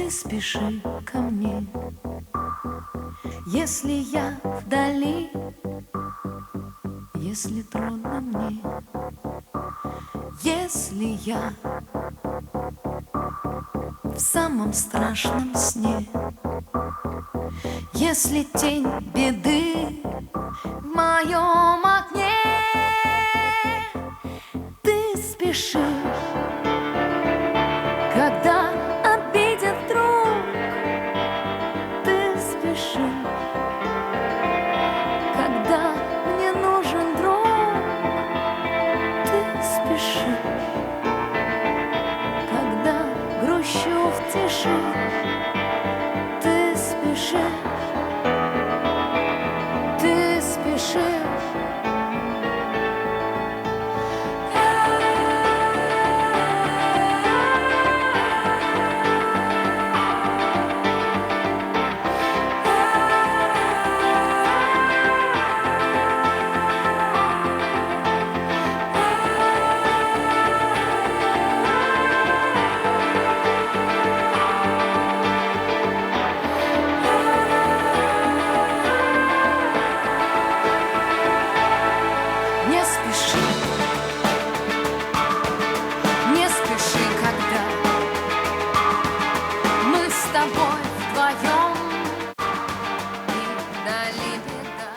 Ты спеши ко мне, если я вдали, если трудно мне, если я в самом страшном сне, если тень беды в моем окне. Ты спеши, когда обидят вдруг. Ты спеши, когда мне нужен друг. Ты спеши, когда грущу в тиши. Ты спеши, ты спеши. Не спеши, когда мы с тобой вдвоем и вдали беда.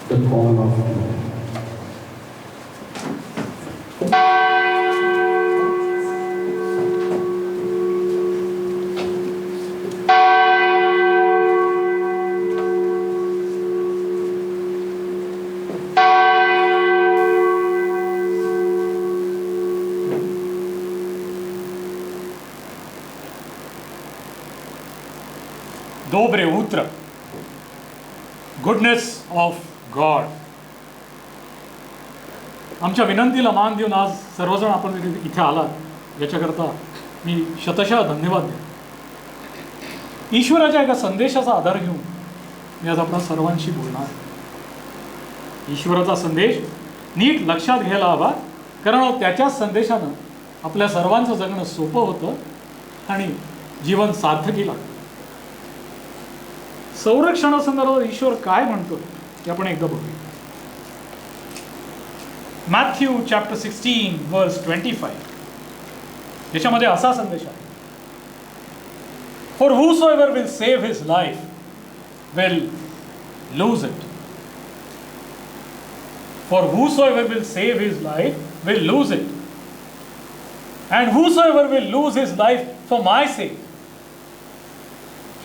The call of God. Dobre utro. Goodness of God. आमच्या विनंतीला मान देऊन आज सर्वजण आपण इथे आलात याच्याकरता मी शतशः धन्यवाद देतो. ईश्वराच्या एका संदेशाचा आधार घेऊन मी आज आपल्या सर्वांशी बोलणार. ईश्वराचा संदेश नीट लक्षात घ्यायला हवा, कारण त्याच्याच संदेशानं आपल्या सर्वांचं जगणं सोपं होतं आणि जीवन सार्थकी लागतं. संरक्षणासंदर्भात ईश्वर काय म्हणतो ते आपण एकदा बघूया. मॅथ्यू चॅप्टर 16 वर्स 25 याच्यामध्ये असा संदेश आहे. For whosoever will save his life will lose it. For whosoever will save his life will lose it. And whosoever will lose his life for my sake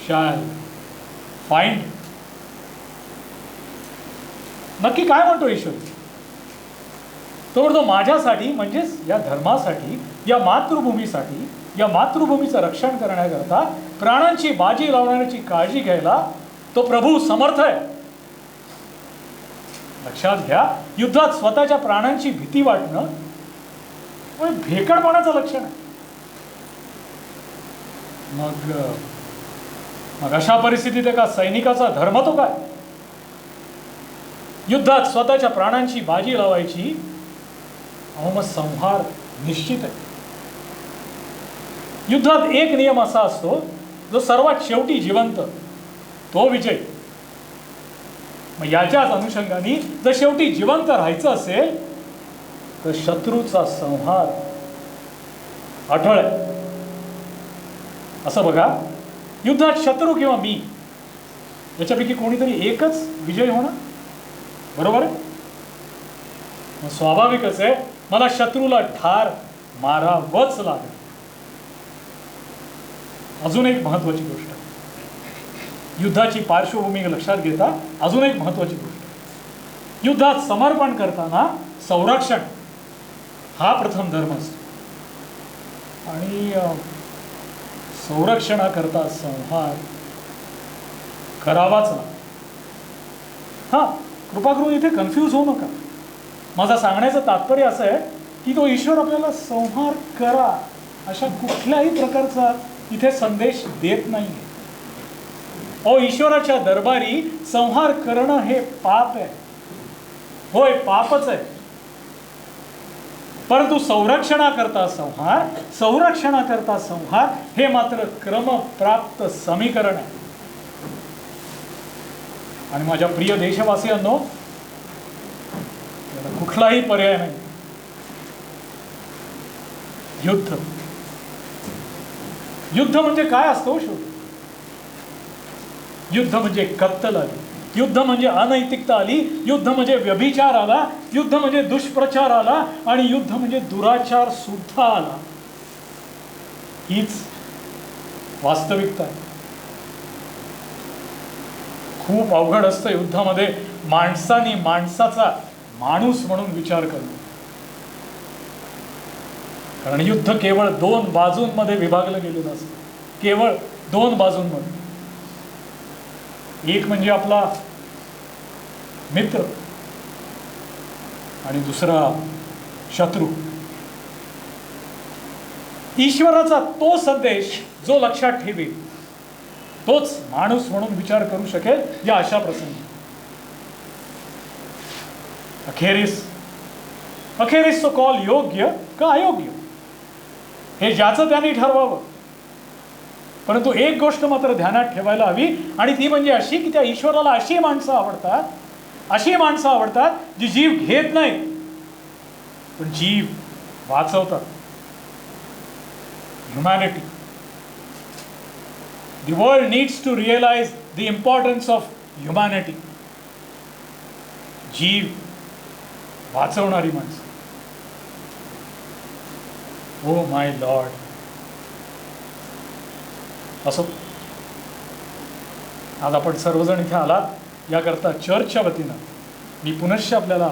shall find it. नक्की काय म्हणतो ईश्वर? तो म्हणतो माझ्यासाठी, म्हणजेच या धर्मासाठी, या मातृभूमीसाठी, या मातृभूमीचं रक्षण करण्याकरता प्राणांची बाजी लावण्याची काळजी घ्यायला तो प्रभू समर्थ आहे. लक्षात घ्या, युद्धात स्वतःच्या प्राणांची भीती वाटणं भेकडपणाचं लक्षण आहे. मग अशा परिस्थितीत एका सैनिकाचा धर्म तो काय? युद्धात स्वतःच्या प्राणांची बाजी लावायची, मग संहार निश्चित आहे. युद्धात एक नियम असा असतो, जो सर्वात शेवटी जिवंत तो विजय. मग याच्याच अनुषंगाने जर शेवटी जिवंत राहायचं असेल तर शत्रूचा संहार अढळ आहे. असं बघा, युद्धात शत्रू किंवा मी याच्यापैकी कोणीतरी एकच विजयी होणार, बरोबर आहे? मग स्वाभाविकच आहे, मला शत्रूला ठार मारावंच लागेल. अजून एक महत्वाची गोष्ट, युद्धाची पार्श्वभूमी लक्षात घेता अजून एक महत्वाची गोष्ट, युद्धात समर्पण करताना संरक्षण हा प्रथम धर्म असतो आणि संरक्षणाकरता संहार करावाच लागतो. हा, कृपा करून इथे कन्फ्यूज होऊ नका. माझा सांगण्याचं तात्पर्य असं आहे की तो ईश्वर आपल्याला संहार करा अशा कुठल्याही प्रकारचा इथे संदेश देत नाही. ईश्वराच्या दरबारी संहार करणं हे पाप आहे. होय, पापच आहे. परंतु संरक्षणाकरता संहार हे मात्र क्रमप्राप्त समीकरण आहे. आणि माझ्या प्रिय देशवासियांनो, याला कुठलाही पर्याय नाही. युद्ध म्हणजे काय असतो? युद्ध म्हणजे कत्तल आली, युद्ध म्हणजे अनैतिकता आली, युद्ध म्हणजे व्यभिचार आला, युद्ध म्हणजे दुष्प्रचार आला आणि युद्ध म्हणजे दुराचार सुद्धा आला. हीच वास्तविकता आहे. खूप अवघड असतं युद्धामध्ये माणसाने माणसाचा माणूस म्हणून विचार करणं. कारण युद्ध केवळ दोन बाजूंमध्ये विभागलं गेलेलं असतं, केवळ दोन बाजूंमध्ये. एक म्हणजे आपला मित्र आणि दुसरा शत्रू. ईश्वराचा तो संदेश जो लक्षात ठेवेल तोच माणूस म्हणून विचार करू शकेल या अशा प्रसंगी. अखेरीस तो कॉल योग्य का अयोग्य हे ज्याचं त्याने ठरवावं. परंतु एक गोष्ट मात्र ध्यानात ठेवायला हवी, आणि ती म्हणजे अशी की त्या ईश्वराला अशी माणसं आवडतात जी जीव घेत नाही पण जीव वाचवतात. Humanity. The world needs to realize the importance of humanity. जीव वाचवणारी माणसं. Oh my Lord. असो, आज आपण सर्वजण इथे आलात याकरता चर्चच्या वतीनं मी पुनश्च आपल्याला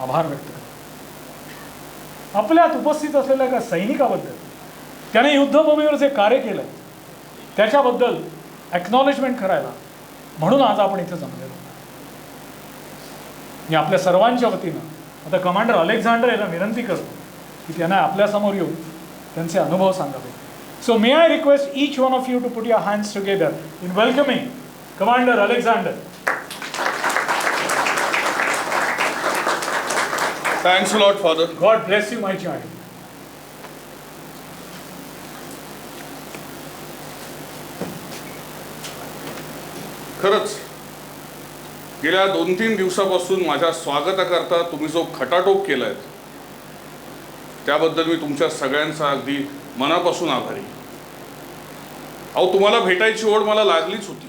आभार व्यक्त करतो. आपल्यात उपस्थित असलेल्या एका सैनिकाबद्दल, त्याने युद्धभूमीवर जे कार्य केलं त्याच्याबद्दल ॲक्नॉलेजमेंट करायला म्हणून आज आपण इथे जमलेलो. मी आपल्या सर्वांच्या वतीनं आता कमांडर अलेक्झांडर यांना विनंती करतो की त्यांना आपल्यासमोर येऊन त्यांचे अनुभव सांगावे. So may I request each one of you to put your hands together in welcoming Commander Alexander. Thanks a lot, Father. God bless you, my child. खरंच गेल्या 2-3 दिवसापासून माझ्या स्वागताकरता तुम्ही जो खटाटोप केलाय त्याबद्दल मी तुमच्या सगळ्यांचा अगदी मनापासून आभारी. अहो, तुम्हाला भेटायची ओढ मला लागलीच होती.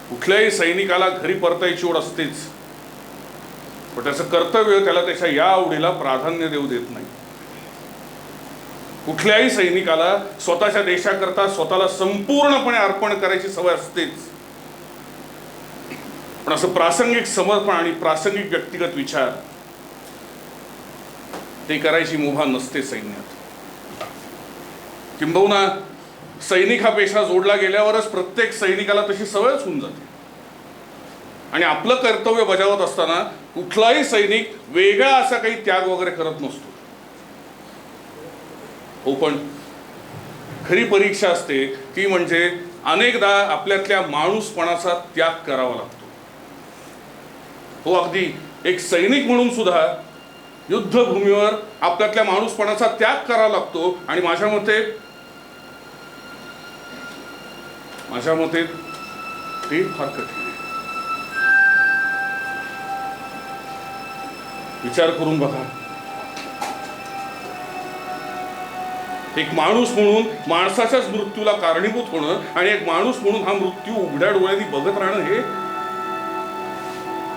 कुठल्याही सैनिकाला घरी परतायची ओढ असतेच, पण त्याचं कर्तव्य त्याला त्याच्या या आवडीला प्राधान्य देऊ देत नाही. कुठल्याही सैनिकाला स्वतःच्या देशाकरता स्वतःला संपूर्णपणे अर्पण करायची सवय असतेच, पण असं प्रासंगिक समर्पण आणि प्रासंगिक व्यक्तिगत विचार ते करायची मुभा नसते सैन्यात. किंबहुना सैनिक हा पेशा जोडला गेल्यावरच प्रत्येक सैनिकाला तशी सवयच होऊन जाते. आणि आपलं कर्तव्य बजावत असताना कुठलाही सैनिक वेगळा असा काही त्याग वगैरे करत नसतो. हो, पण खरी परीक्षा असते ती म्हणजे अनेकदा आपल्यातल्या माणूसपणाचा त्याग करावा लागतो. हो, अगदी एक सैनिक म्हणून सुद्धा युद्धभूमीवर आपल्यातल्या माणूसपणाचा त्याग करावा लागतो. आणि माझ्या मते ते फार कठीण आहे. विचार करून बघा, एक माणूस म्हणून माणसाच्याच मृत्यूला कारणीभूत होणं आणि एक माणूस म्हणून हा मृत्यू उघड्या डोळ्यांनी बघत राहणं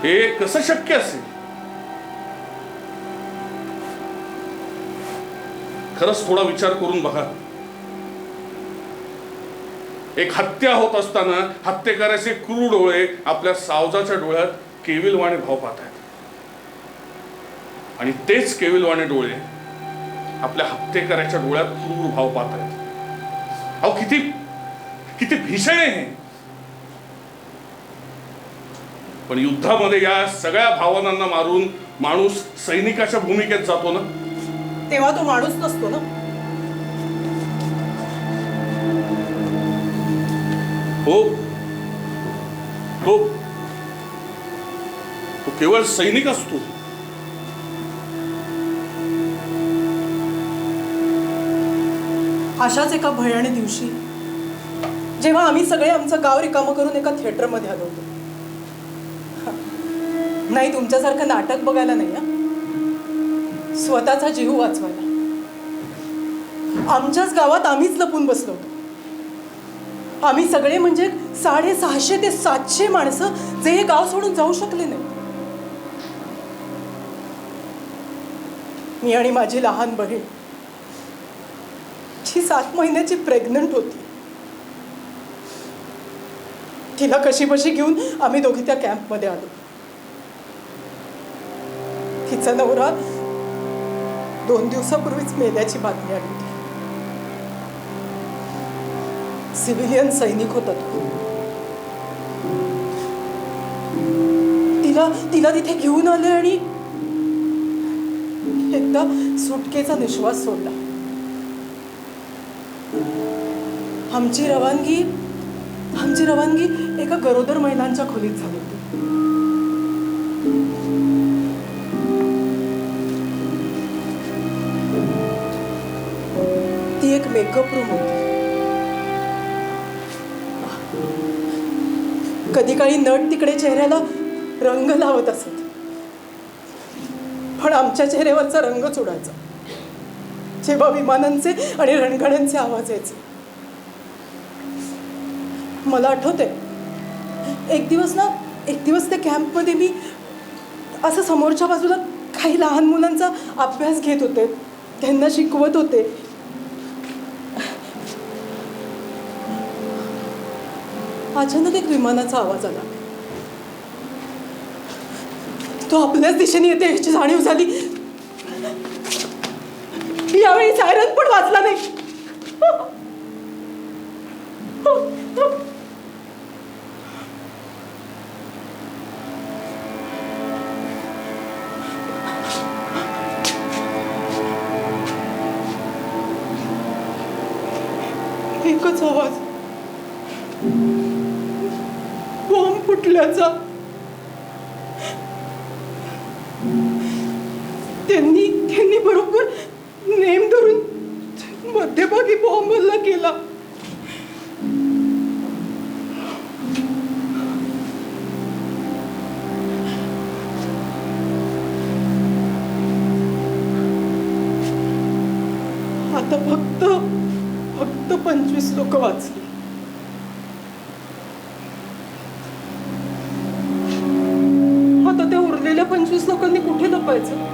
हे कसं शक्य असेल? खरंच थोडा विचार करून बघा. एक हत्या होत असताना हत्येकराचे क्रूर डोळे आपल्या सावजाच्या डोळ्यात केविलवाणे भाव पाहत आहेत, आणि तेच केविलवाणे डोळे आपल्या हत्येकराच्या डोळ्यात क्रूर भाव पाहत आहेत. अहो, किती भीषण आहे हे. पण युद्धामध्ये या सगळ्या भावनांना मारून माणूस सैनिकाच्या भूमिकेत जातो ना, तेव्हा तो माणूस नसतो ना. हो, तो केवळ सैनिक असतो. अशाच एका भयाने दिवशी जेव्हा आम्ही सगळे आमचं गाव रिकामं करून एका थिएटरमध्ये आलो होतो. नाही, तुमच्यासारखं नाटक बघायला नाही, स्वतःचा जीव वाचवायला. आमच्याच गावात आम्हीच लपून बसलो होतो. आम्ही सगळे म्हणजे 650 ते 700 माणसं जे हे गाव सोडून जाऊ शकले नाही. मी आणि माझी लहान बहीण जी 7 महिन्याची प्रेग्नंट होती, तिला कशी बशी घेऊन आम्ही दोघे त्या कॅम्पमध्ये आलो. तिचा नवरा 2 दिवसापूर्वीच मेल्याची बातमी आली होती. सिव्हिलियन सैनिक होता तो. तिला तिथे घेऊन आले आणि एकदा सुटकेचा निश्वास सोडला. आमची रवानगी एका गरोदर महिलांच्या खोलीत झाली होती. ती एक मेकअप रूम होती. कधी काळी नट तिकडे चेहऱ्याला रंग लावत असत, पण आमच्या चेहऱ्यावरचा रंगच उडायचा जेव्हा विमानांचे आणि रणगाड्यांचे आवाज यायचे. मला आठवते, एक दिवस त्या कॅम्पमध्ये मी असं समोरच्या बाजूला काही लहान मुलांचा अभ्यास घेत होते, त्यांना शिकवत होते. अचानक एक विमानाचा आवाज आला. तो आपल्याच दिशेने येते याची जाणीव झाली. यावेळी सायरन पण वाजला नाही. जोराचा आवाज, बॉम्ब फुटल्याचा. त्यांनी बरोबर नेम धरून मध्यभागी बॉम्ब हल्ला केला. आता फक्त 25 लोक वाचली. आता त्या उरलेल्या 25 लोकांनी कुठे लपायचं?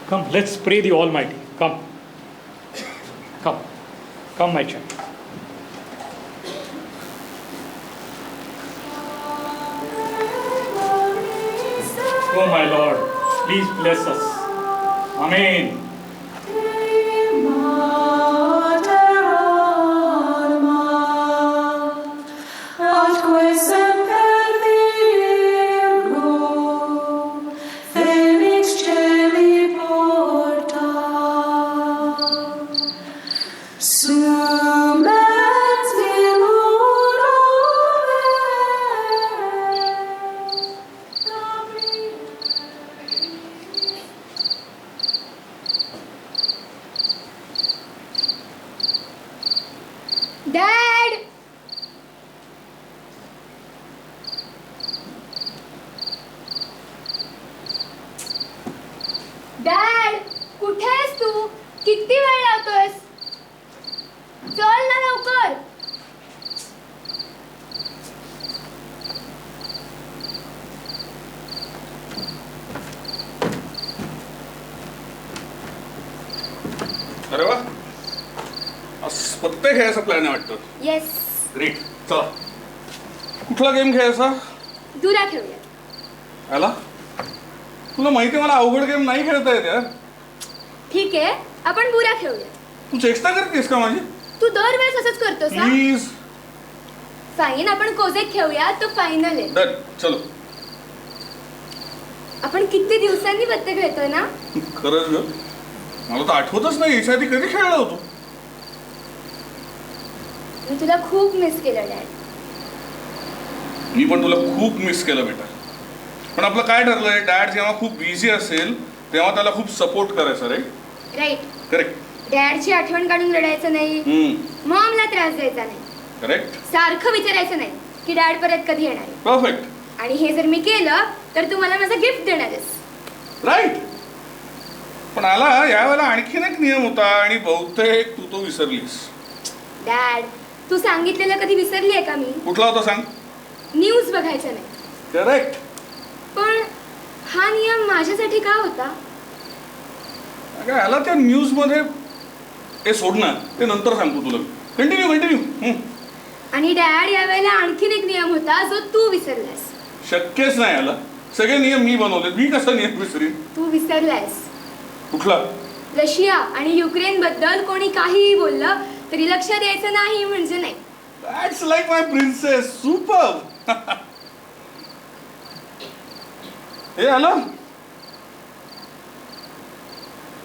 Come, let's pray the Almighty. Come. Come. Come, my child. Oh, my Lord, please bless us. Amen. Dad, dad, कुठे आहेस तू? किती वेळ लावतोयस? चल ना लवकर. अरे वा, आज पत्ते खेळायचा प्लॅन आहे वाटतं. Yes, great. चला, कुठला गेम खेळायचा? दुरा खेळूया. याला तुला माहिती आहे मला अवघड गेम नाही खेळता येत यार. ठीक आहे, आपण बुरा खेळूया. तू चेष्टा करतेस का माझी? तू दरवेळेस असंच करतोस ना? प्लीज. फाईन, आपण कोजेक खेळूया. तो फायनल आहे. डन. चलो. आपण किती दिवसांनी पत्ते खेळतोय ना? खरंच ग, मला तर आठवतच नाही याच्या आधी कधी खेळलो होतो. मी तुला खूप मिस केलं डॅड. मी पण तुला खूप मिस केलं बेटा. पण आपलं काय ठरलंय, डॅड जेव्हा खूप बिझी असेल तेव्हा त्याला खूप सपोर्ट करायचा. राईट? राईट. करेक्ट. डॅडची आठवण काढून रडायचं नाही. मॉमला त्रास द्यायचा नाही. करेक्ट. सारखं विचारायचं नाही की डॅड परत कधी येणार आहे. परफेक्ट. आणि हे जर मी केलं तर तू मला माझं गिफ्ट देणार आहेस. राईट. पण आला यावेळेला आणखीन एक नियम होता आणि बहुतेक तू तो विसरलीस. डॅड, तू सांगितलेलं कधी विसरली आहे का मी? कुठला होता सांग? न्यूज बघायचं नाही. करेक्ट. पण हा नियम माझ्यासाठी का होता? अगं याला त्या न्यूज मध्ये ते सोड ना, ते नंतर सांगतो तुला. कंटिन्यू. आणि डॅड, यावेळेला आणखीन एक नियम होता जो तू विसरलास. शक्यच नाही याला. सगळे नियम मी बनवले. मी कसा नियम विसरीन? तू विसरलास. कुठला? रशिया आणि युक्रेन बद्दल कोणी काहीही बोललं तरी लक्ष द्यायचं नाही म्हणजे नाही. That's like my princess. Super. हे आलं,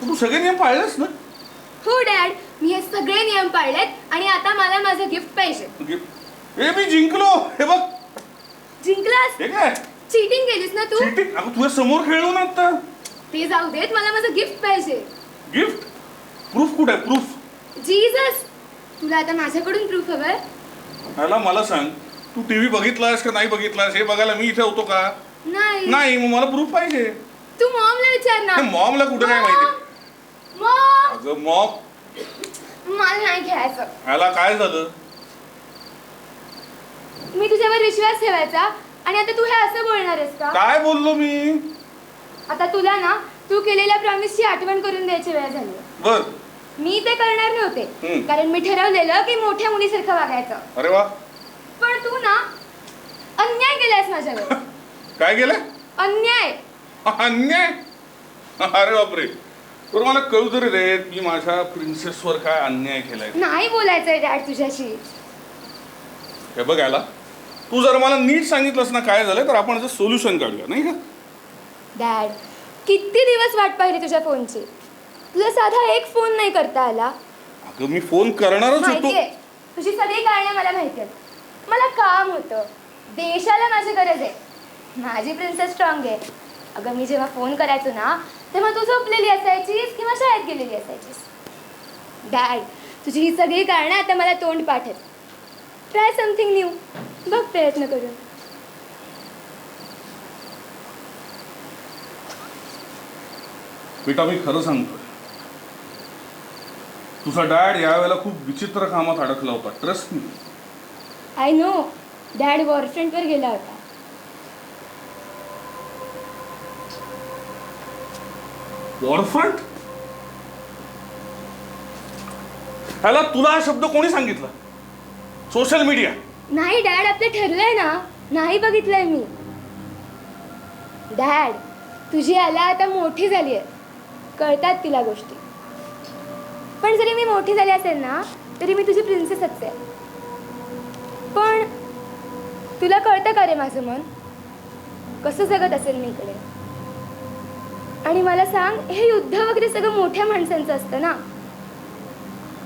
तू सगळे नियम पाळलेस ना? हो डॅड, मी हे सगळे नियम पाळलेत आणि आता मला माझं गिफ्ट पाहिजे. हे मी जिंकलो. हे बघ. जिंकलास? हे काय चीटिंग केलीस ना तू? चीटिंग? अगं तुझ्या समोर खेळलो ना आता. ते जाऊ देत, मला माझं गिफ्ट पाहिजे. गिफ्ट? प्रूफ कुठे आहे? प्रूफ? जीसस, तुला आता माझ्याकडून प्रूफ हवंय? ह्याला मला सांग, तू टीव्ही बघितलास का नाही बघितलास हे बघायला मी इथे होतो का? नाही. मग मला प्रूफ पाहिजे. तू मॉमला विचार ना. मॉमला कुठे काय माहिती? मॉम, अगं मॉम, मला नाही खेळायचं. ह्याला काय झालं? मी तुझ्यावर विश्वास ठेवायचा आणि आता तू हे असं बोलणार आहेस का? काय बोललो मी? आता तुला ना तू केलेल्या प्रॉमिसची आठवण करून द्यायची वेळ झाली. बर. मी ते करणार नव्हते कारण मी ठरवलेलं की मोठ्या मुलीसारखं वागायचं. अरे वा. पण तू ना अन्याय केलायस माझ्यावर. काय केलं? अन्याय. अन्याय? अरे बापरे, तर मला कळू तरी रे, मी माझ्या प्रिन्सेसवर काय अन्याय केलाय. नाही बोलायचंय डॅड तुझ्याशी. हे बघ याला, तू जर मला नीट सांगितलंस ना काय झालं, तर आपण याचं सोल्युशन काढूया, नाही का? डॅड, किती दिवस वाट पाहिली तुझ्या फोनची. तुला साधा एक फोन नाही करता आला. अगं मी फोन करणारच होतो. माहितीये, तुझी सगळी कारणं मला माहिती आहेत. मला काम होतं, देशाला माझी गरज आहे. माझी प्रिन्सेस स्ट्रॉंग आहे. अगं मी जेव्हा फोन करायचो ना, तेव्हा तू झोपलेली असायचीस किंवा शाळेत गेलेली असायचीस. डॅड, तुझी ही सगळी कारणं आता मला तोंड पाठ आहेत. Try something new. बघ प्रयत्न करून. बेटा, मी खरं सांगतोय, तुझा डॅड यावेळेला खूप विचित्र कामात अडकला होता. Trust me. I know. Dad वॉरफ्रंटवर गेला होता. वॉरफ्रंट? ह्याला तुला हा शब्द कोणी सांगितला? Social media? नाही डॅड, आपलं ठरलंय ना. नाही बघितलंय मी. डॅड, तुझी आला आता मोठी झाली आहे. कळतात तिला गोष्टी. पण जरी मी मोठी झाली असेल ना, तरी मी तुझी प्रिन्सेसच आहे. पण तुला कळतं का रे माझं मन कसं जगत असेल मी इकडे? आणि मला सांग, हे युद्ध वगैरे सगळं मोठ्या माणसांचं असतं ना,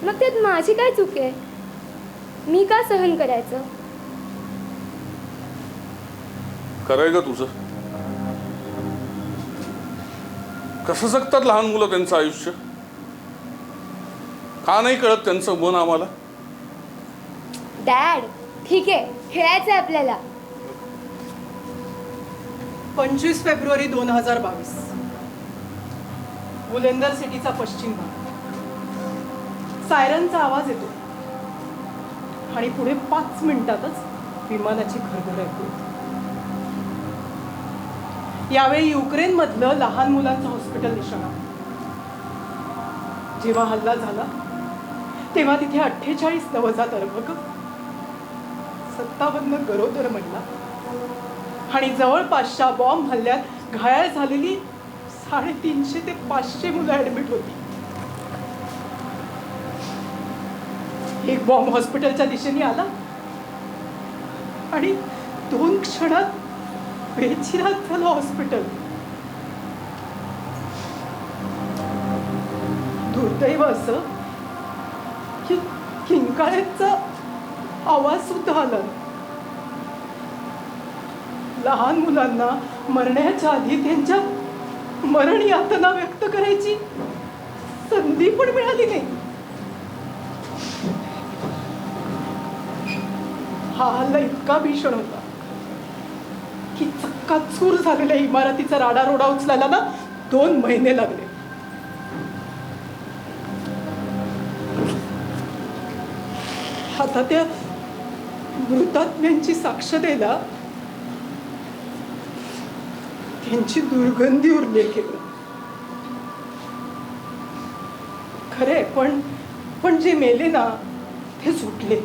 मग त्यात माझी काय चूक आहे? मी का सहन करायचं? खरंय का तुझं? कसं जगतात लहान मुलं त्यांचं आयुष्य? का नाही कळत त्यांचं मन आम्हाला? डॅड, ठीक आहे, खेळायचं आहे आपल्याला. 25 फेब्रुवारी 2022, बुलंदर सिटीचा पश्चिम भाग. सायरनचा आवाज येतो आणि पुढे 5 मिनिटातच विमानाची घरघर ऐकू येते. यावेळी युक्रेनमधलं लहान मुलांचं हॉस्पिटल निशाणा. जेव्हा हल्ला झाला तेव्हा तिथे 48 नवजात अर्भक, 57 गरोदर महिला आणि जवळपासच्या बॉम्ब हल्ल्यात घायल झालेली 350 ते 500 मुलं ऍडमिट होती. एक बॉम्ब हॉस्पिटलच्या दिशेने आला आणि 2 क्षणात बेचिराग झालं हॉस्पिटल. दुर्दैव असं की किंकाळ्याचा आवाज सुद्धा आला. लहान मुलांना मरण्याच्या आधी त्यांच्या मरण यातना व्यक्त करायची संधी पण मिळाली नाही. हा हल्ला इतका भीषण होता की चक्काचूर झालेल्या इमारतीचा राडारोडा उचलायला ना 2 महिने लागले. आता त्या मृतात्म्यांची साक्ष द्यायला त्यांची दुर्गंधी उरली केवळ. खरे पण जे मेले ना ते सुटले.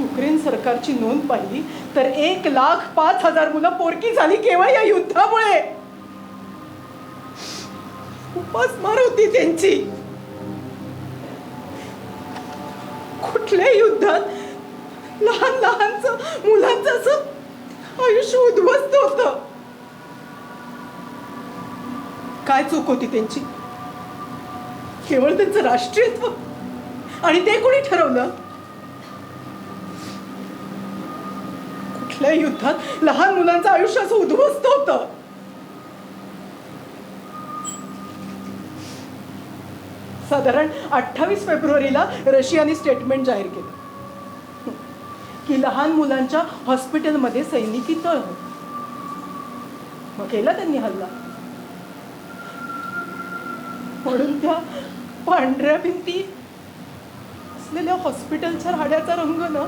युक्रेन सरकारची नोंद पाहिली तर 1,05,000 मुलं पोरकी झाली केवळ या युद्धामुळे. उपासमार होती त्यांची. कुठल्या युद्धात लहान लहानचं मुलांचं असं आयुष्य उद्ध्वस्त होतं? काय चूक होती त्यांची? केवळ त्यांचं राष्ट्रीयत्व, आणि ते कोणी ठरवलं? कुठल्या युद्धात लहान मुलांचं आयुष्य असं उद्ध्वस्त होतं? साधारण 28 फेब्रुवारीला रशियाने स्टेटमेंट जाहीर केलं की लहान मुलांच्या हॉस्पिटलमध्ये सैनिकी तळ होत. मग केला त्यांनी हल्ला. म्हणून त्या पांढऱ्या भिंती असलेल्या हॉस्पिटलच्या राड्याचा रंग ना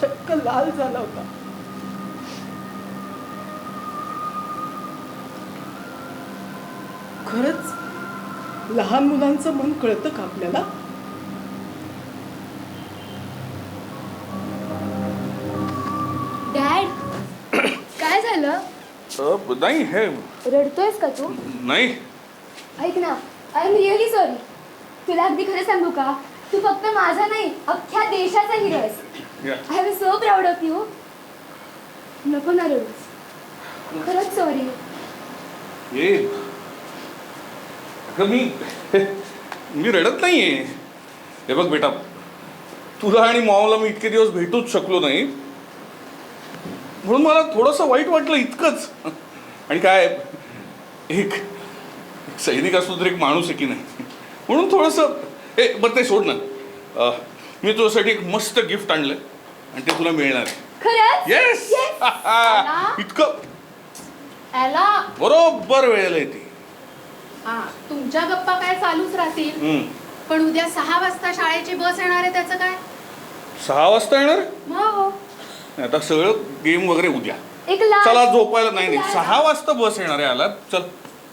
चक्क लाल झाला होता. खरंच लहान मुलांचं मन कळतं का आपल्याला? डॅड, झालं? नाही हे रडतोयस का तू? नाही. ऐक ना, आय एम रिअली सॉरी. तुला अगदी खरं सांगू का, तू फक्त माझा नाही अख्ख्या देशाचा हिरो आहेस. Yeah. I am so proud of you. नको ना रडूस, खरंच सॉरी. ये अगं मी रडत नाहीये. हे बघ बेटा, तुला आणि मावाला मी इतके दिवस भेटूच शकलो नाही म्हणून मला थोडंसं वाईट वाटलं, इतकंच. आणि काय, एक सैनिक असतो तर एक माणूस आहे की नाही, म्हणून थोडंसं. बरं ते सोड ना. मी तुझ्यासाठी एक मस्त गिफ्ट आणलंय आणि ते तुला मिळणार आहे. खरंच? येस. इतकं ॲला, बरोबर वेळेला येते. हा, तुमच्या गप्पा काय चालूच राहतील, पण उद्या 6 वाजता शाळेची बस येणार आहे, त्याचं काय? 6 वाजता येणार? हो. आता सगळं गेम वगैरे उद्या. एक लाख. चला झोपायला. नाही 6 वाजता बस येणार आहे. आला चल.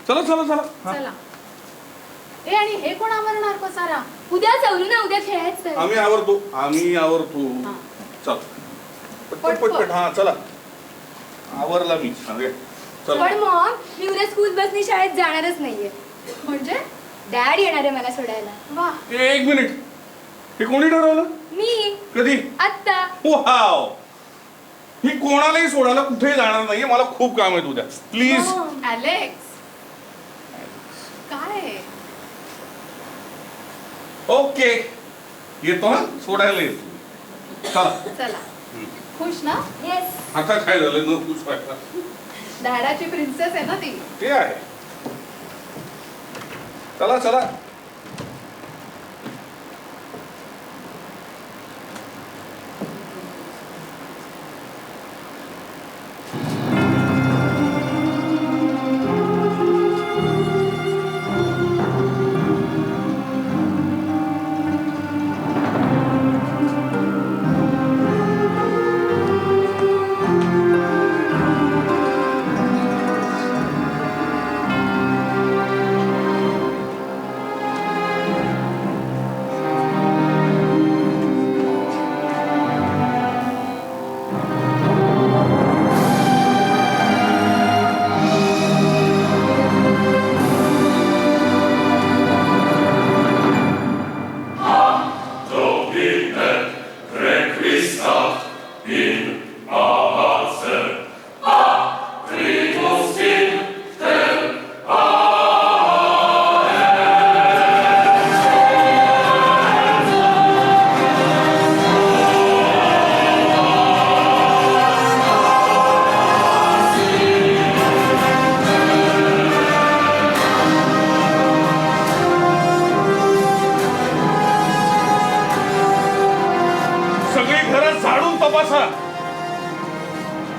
चला चला चला. चला. ए, आणि हे कोण आवरणार पसारा? उद्या चौरू ना, उद्या खेळायचं. आम्ही आवरतो. हा. चल पटपट पटपट. हा चला, आवरला मी. चल. पण मॉम, मी उद्या स्कूल बसनी शाळेत जाणारच नाहीये. म्हणजे? डॅड येणार आहे मला सोडायला. वा, एक मिनिट, हे कोणी ठरवलं? मी कधी? आत्ता. वाव, मी कोणालाही सोडायला कुठेही जाणार नाहीये. मला खूप काम आहे उद्या. प्लीज. Mom. ॲलेक्स, काय? ओके, येतो ना, सोडायला येतो. चला. चला. खुश ना? Yes. आता काय झालं, न खुश व्हायला? डॅडाची प्रिन्सेस आहे ना ती. ते आहे. चला चला.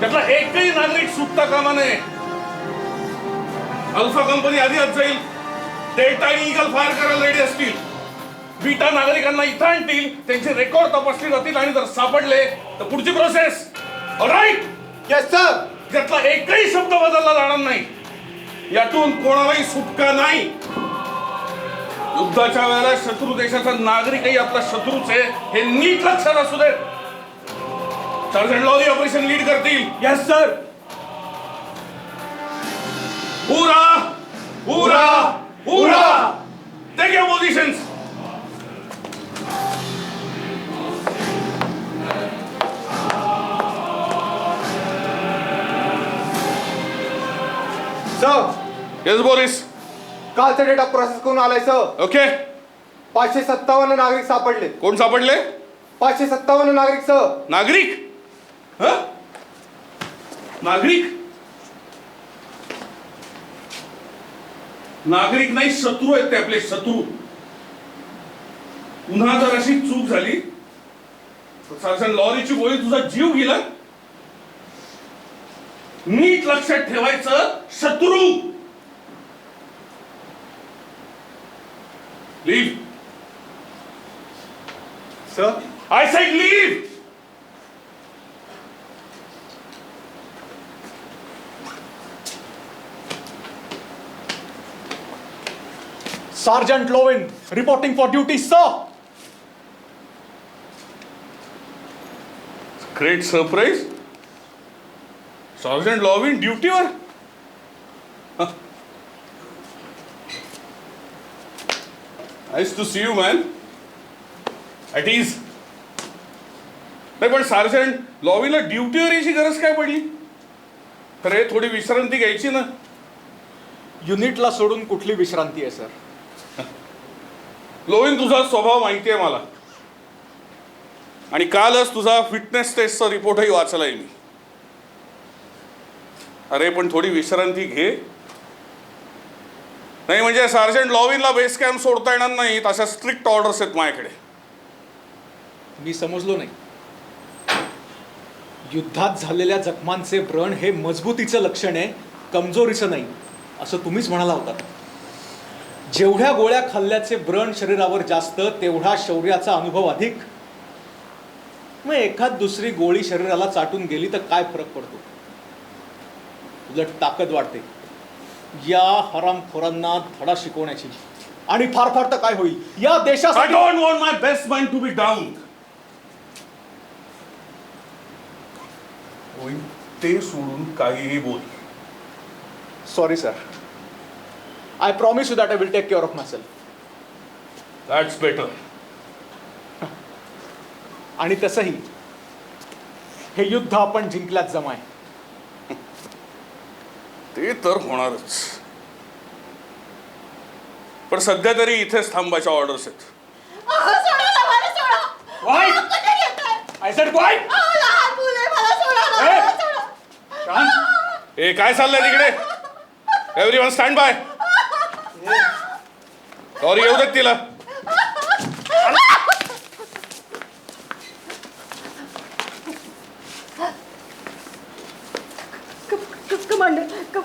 त्यातला एकही नागरिक सुटता कामा नये. अल्फा कंपनी आधीच जाईल. डेल्टा आणि ईगल फायर करायला रेडी असतील. बीटा नागरिकांना इथं आणतील, त्यांचे रेकॉर्ड तपासले जातील आणि जर सापडले तर पुढची प्रोसेस. ऑलराईट? Yes sir. त्यातला एकही शब्द बदलला जाणार नाही. यातून कोणालाही सुटका नाही. युद्धाच्या वेळेला शत्रू देशाचा नागरिकही आपला शत्रूच आहे हे नीट लक्षात असू दे. सर्जंट लॉरी ऑपरेशन लीड करतील. Yes sir. पूरा पूरा पूरा take your positions. Sir, yes Boris. कालचा डेटा प्रोसेस करून आलाय सर. ओके. 557 नागरिक सापडले. कोण सापडले? 557 नागरिक सर. नागरिक? हं? नागरिक? नागरिक नाही, शत्रू आहेत ते आपले, शत्रू. पुन्हा जर अशी चूक झाली तर सर्जन लॉरीची गोळी तुझा जीव गेला. नीट लक्षात ठेवायचं, शत्रू. Leave. Sir, I said leave. Sergeant Lovin reporting for duty, sir. Great surprise. Sergeant Lovin ड्युटीवर? Nice to see you man. At ease. नाही पण सार्जंट लॉविनला ड्युटीवर यायची गरज काय पडली? अरे थोडी विश्रांती घ्यायची ना. युनिटला सोडून कुठली विश्रांती आहे सर? लॉविन, तुझा स्वभाव माहिती आहे मला, आणि कालच तुझा फिटनेस टेस्टचा रिपोर्टही वाचलाय मी. अरे पण थोडी विश्रांती घे. नाही म्हणजे सार्जंट लॉविनला बेस कॅम्प सोडता येणार नाही, अशा स्ट्रिक्ट ऑर्डर्स आहेत माझ्याकडे. मी समजलो नाही. युद्धात झालेल्या जखमांचे व्रण हे मजबूतीचं लक्षण आहे, कमजोरीचं नाही, असं तुम्हीच म्हणाला होता. जेवढ्या गोळ्या खाल्ल्याचे व्रण शरीरावर जास्त, तेवढा शौर्याचा अनुभव अधिक. मग एखाद दुसरी गोळी शरीराला चाटून गेली तर काय फरक पडतो? उलट ताकद वाढते या हरामखोरांना धडा शिकवण्याची. आणि फार फार तर काय होईल या I देशासाठी. don't want my best man to be down. होईल ते सोडून काहीही बोल. Sorry sir. I promise you that I will take care of myself. That's better. आणि तसंही हे युद्ध आपण जिंकल्यात जमाय. ते तर होणारच. पण सध्या तरी इथेच थांबायच्या ऑर्डर्स आहेत. I said quiet. ए काय चाललंय तिकडे? Everyone stand by. सॉरी, येऊ देत तिला.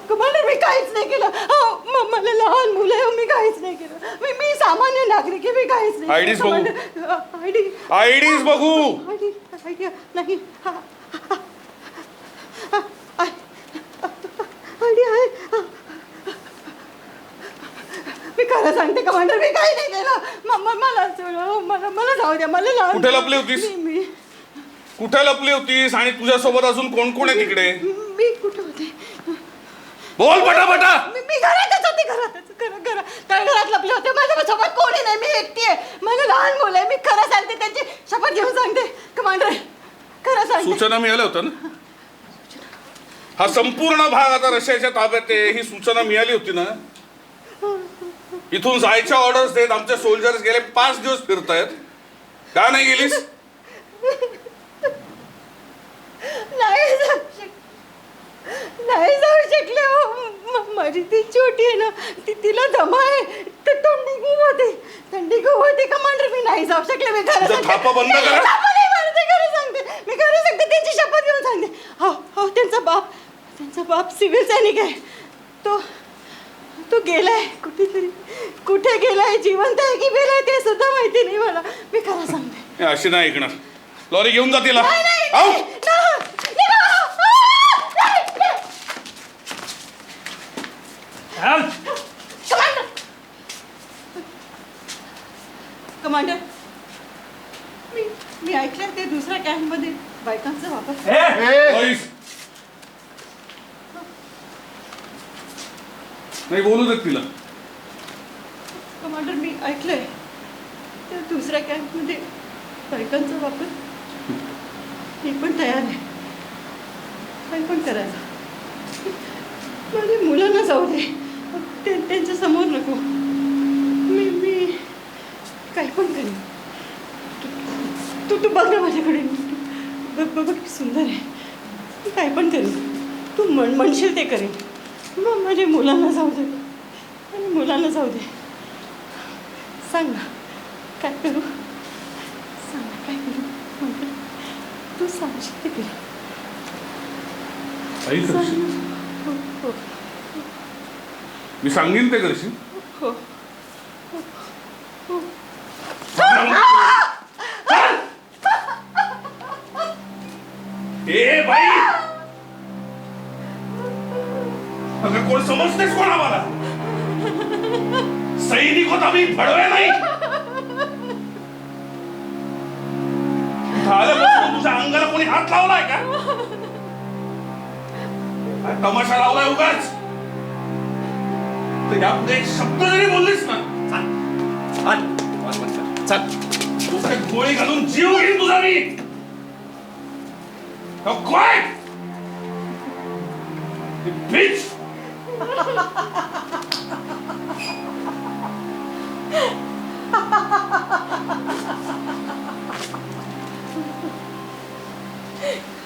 कमांडर, मी काहीच नाही केलं. मला लहान मुलं आहे, मी काहीच नाही केलं. मी सामान्य नागरिक आहे, मी काहीच नाही. आयडीज बघू. आयडीज बघू. आयडी नाही. आयडी आहे. मी खरं सांगते कमांडर, मी काही नाही केलं. मला सोडा, मला जाऊ द्या. मला लहान. कुठे लपली होतीस? कुठे लपली होतीस? आणि तुझ्यासोबत अजून कोण कोण आहे तिकडे? मी कुठे होते? बोल पटापटा. मी घरातच होते. घरात लपले होते. माझ्यासोबत कोणी नाही, मी एकटी आहे. माझं लहान मुलं आहे. मी खरं सांगते, त्यांची शपथ घेऊन सांगते कमांडर, खरं सांगते. सूचना मिळाल्या होत्या ना? हा संपूर्ण भाग आता रशियाच्या ताब्यात आहे, ही सूचना मिळाली होती ना? इथून जायच्या ऑर्डर्स देत आमचे सोल्जर्स गेले 5 दिवस फिरतायत. का नाही गेलीस? नाही जाऊ शकले. माझी ती छोटी आहे ना, तिला दमा आहे. थंडी खूप होती कमांडर. मी नाही जाऊ शकले. मी खरं सांगते. थापा बंद करा. थापा नाही मारते, खरं सांगते. मी खरं सांगते, त्यांची शपथ घेऊन सांगते. हो, त्यांचा बाप सिव्हिल सैनिक आहे. तो गेलाय कुठेतरी. कुठे गेलाय, जिवंत आहे की गेलाय ते सुद्धा माहिती नाही मला. मी खरं सांगते. अशी नाही ऐकणार. लॉरी घेऊन जा तिला. कमांडर, मी ऐकलं ते दुसऱ्या कॅम्प मध्ये बायकांचा वापर. नाही बोलू देत तिला. कमांडर, मी ऐकलंय त्या दुसऱ्या कॅम्प मध्ये बायकांचा वापर. मी पण तयार आहे. काही पण करायचं. माझ्या मुलांना जाऊ दे, त्यांच्या समोर नको. मी काही पण करेन. तू बघ ना माझ्याकडे. बघ सुंदर आहे. मी काही पण करेन. तू म्हणशील ते करेन. मग माझ्या मुलांना जाऊ दे. आणि मुलांना जाऊ दे. सांग ना काय करू. सांग ना काय करू. तू सांगशील ते करेन. हो. मी सांगेन ते करशील. हो. ए बाई, अगं कोण समजतेस कोण आम्हाला? सैनिक होता मी, भडवे नाही. आल्यापासून तुझ्या अंगाला कोणी हात लावलाय का? काय तमाशा लावलाय उगाच? तर यापुढे एक शब्द जरी बोललीस ना, डोक्यात गोळी घालून जीव घेईन तुझा मी. काय bitch!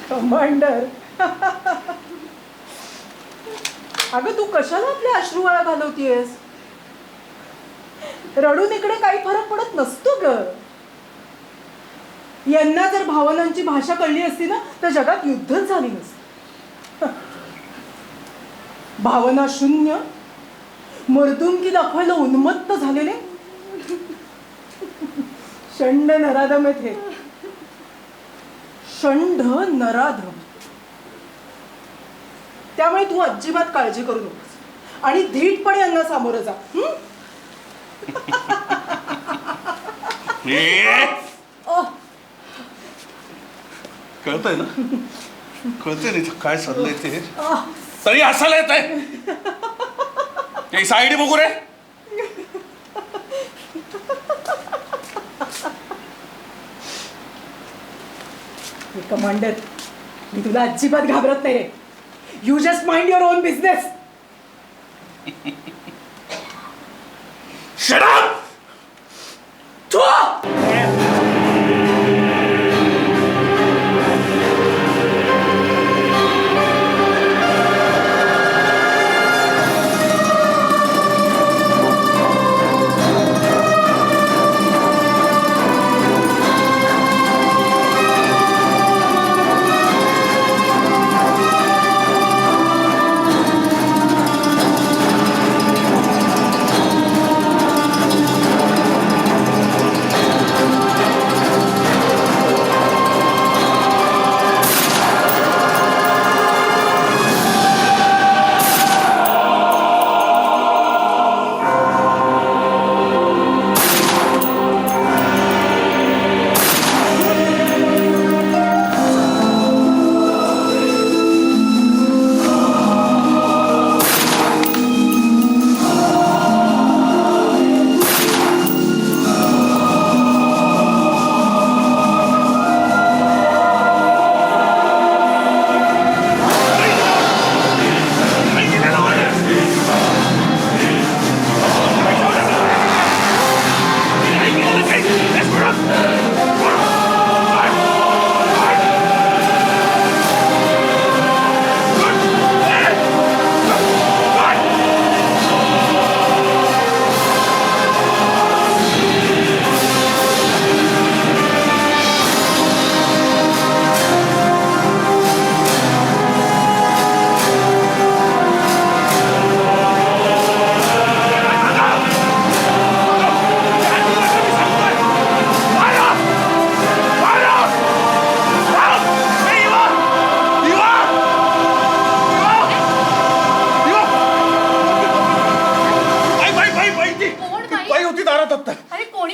कमांडर, अगं तू कशाला आपल्या अश्रुवाळा घालवतीयस? रडून इकडे काही फरक पडत नसतो ग. यांना जर भावनांची भाषा कळली असती ना तर जगात युद्धच झाली नसती. भावना शून्य, मर्दुंकी दाखवायला उन्मत्त झालेले षंड नराधम आहेत हे. षंड नराधम. त्यामुळे तू अजिबात काळजी करू नकोस आणि धीटपणे यांना सामोरं जा. कळतंय ना? कळतंय ना काय चाललंय ते? तरी असायला येत आहे. काही साईड बघू रे. कमांडर, मी तुला अजिबात घाबरत नाही रे. You just mind your own business. Shut up!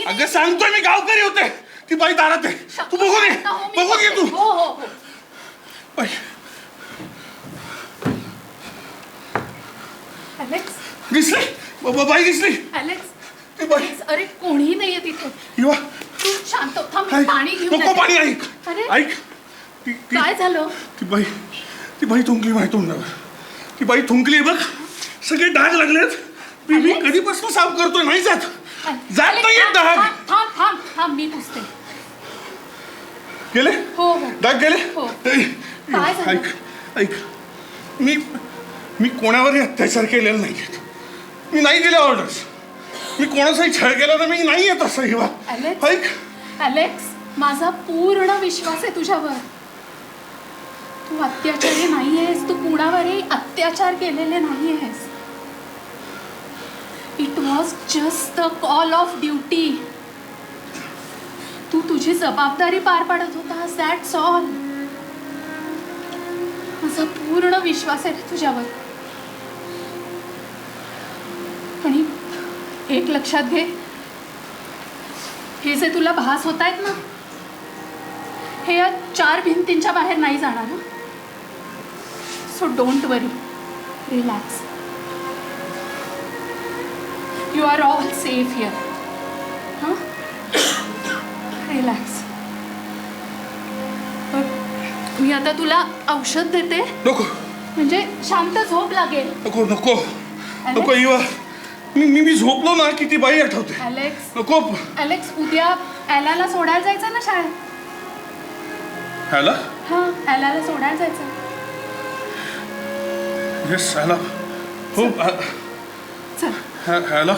अगं सांगतोय मी, गावकरी होते. ती बाई दारात आहे. तू बघून ये, बघून ये तू. हो हो बाई अलेक्स, दिसली, बाई दिसली. अलेक्स, ती बाई. अरे कोणीही नाहीये तिथे. युवा तू शांत हो. थांब, मी पाणी घेऊन नको येते. पाणी. ऐक अरे ऐक. काय झालं? ती बाई थुंकली माझ्या तोंडावर. ती बाई थुंकली बघ. सगळे डाग लागलेत. मी कधीपासून साफ करतोय, नाही जात. जात नाहीये डाग. थांब थांब थांब, मी पुसते. गेले? हो हो. डाग गेले? हो. काय झालं? ऐक मी कोणावरही अत्याचार केलेला नाही. मी नाही दिले ऑर्डर्स. मी कोणाचाही छळ केला तर मी नाही येत असं. हिवा ऐक अलेक्स, माझा पूर्ण विश्वास आहे तुझ्यावर. तू अत्याचारी नाहीयेस. तू कुणावरही अत्याचार केलेले नाहीयेस. It was just the call of duty. तू तुझी जबाबदारी पार पाडत होतास. That's all. माझा पूर्ण विश्वास आहे तुझ्यावर. आणि एक लक्षात घे, हे जे तुला भास होत आहेत ना, हे या 4 भिंतींच्या बाहेर नाही जाणार. So don't worry, relax. You are all safe here. हां, रिलॅक्स. मी आता तुला औषध देते, नको म्हणजे शांत झोप लागेल. नको नको नको इवा. मी झोपलो ना की ती बाई आठवते. ॲलेक्स, नको. ॲलेक्स, उद्या ॲलाला सोडायला जायचं ना शाळेत. ह्याला हां, ॲलाला सोडायला जायचं. येस ह्याला. हो चल, ह्याला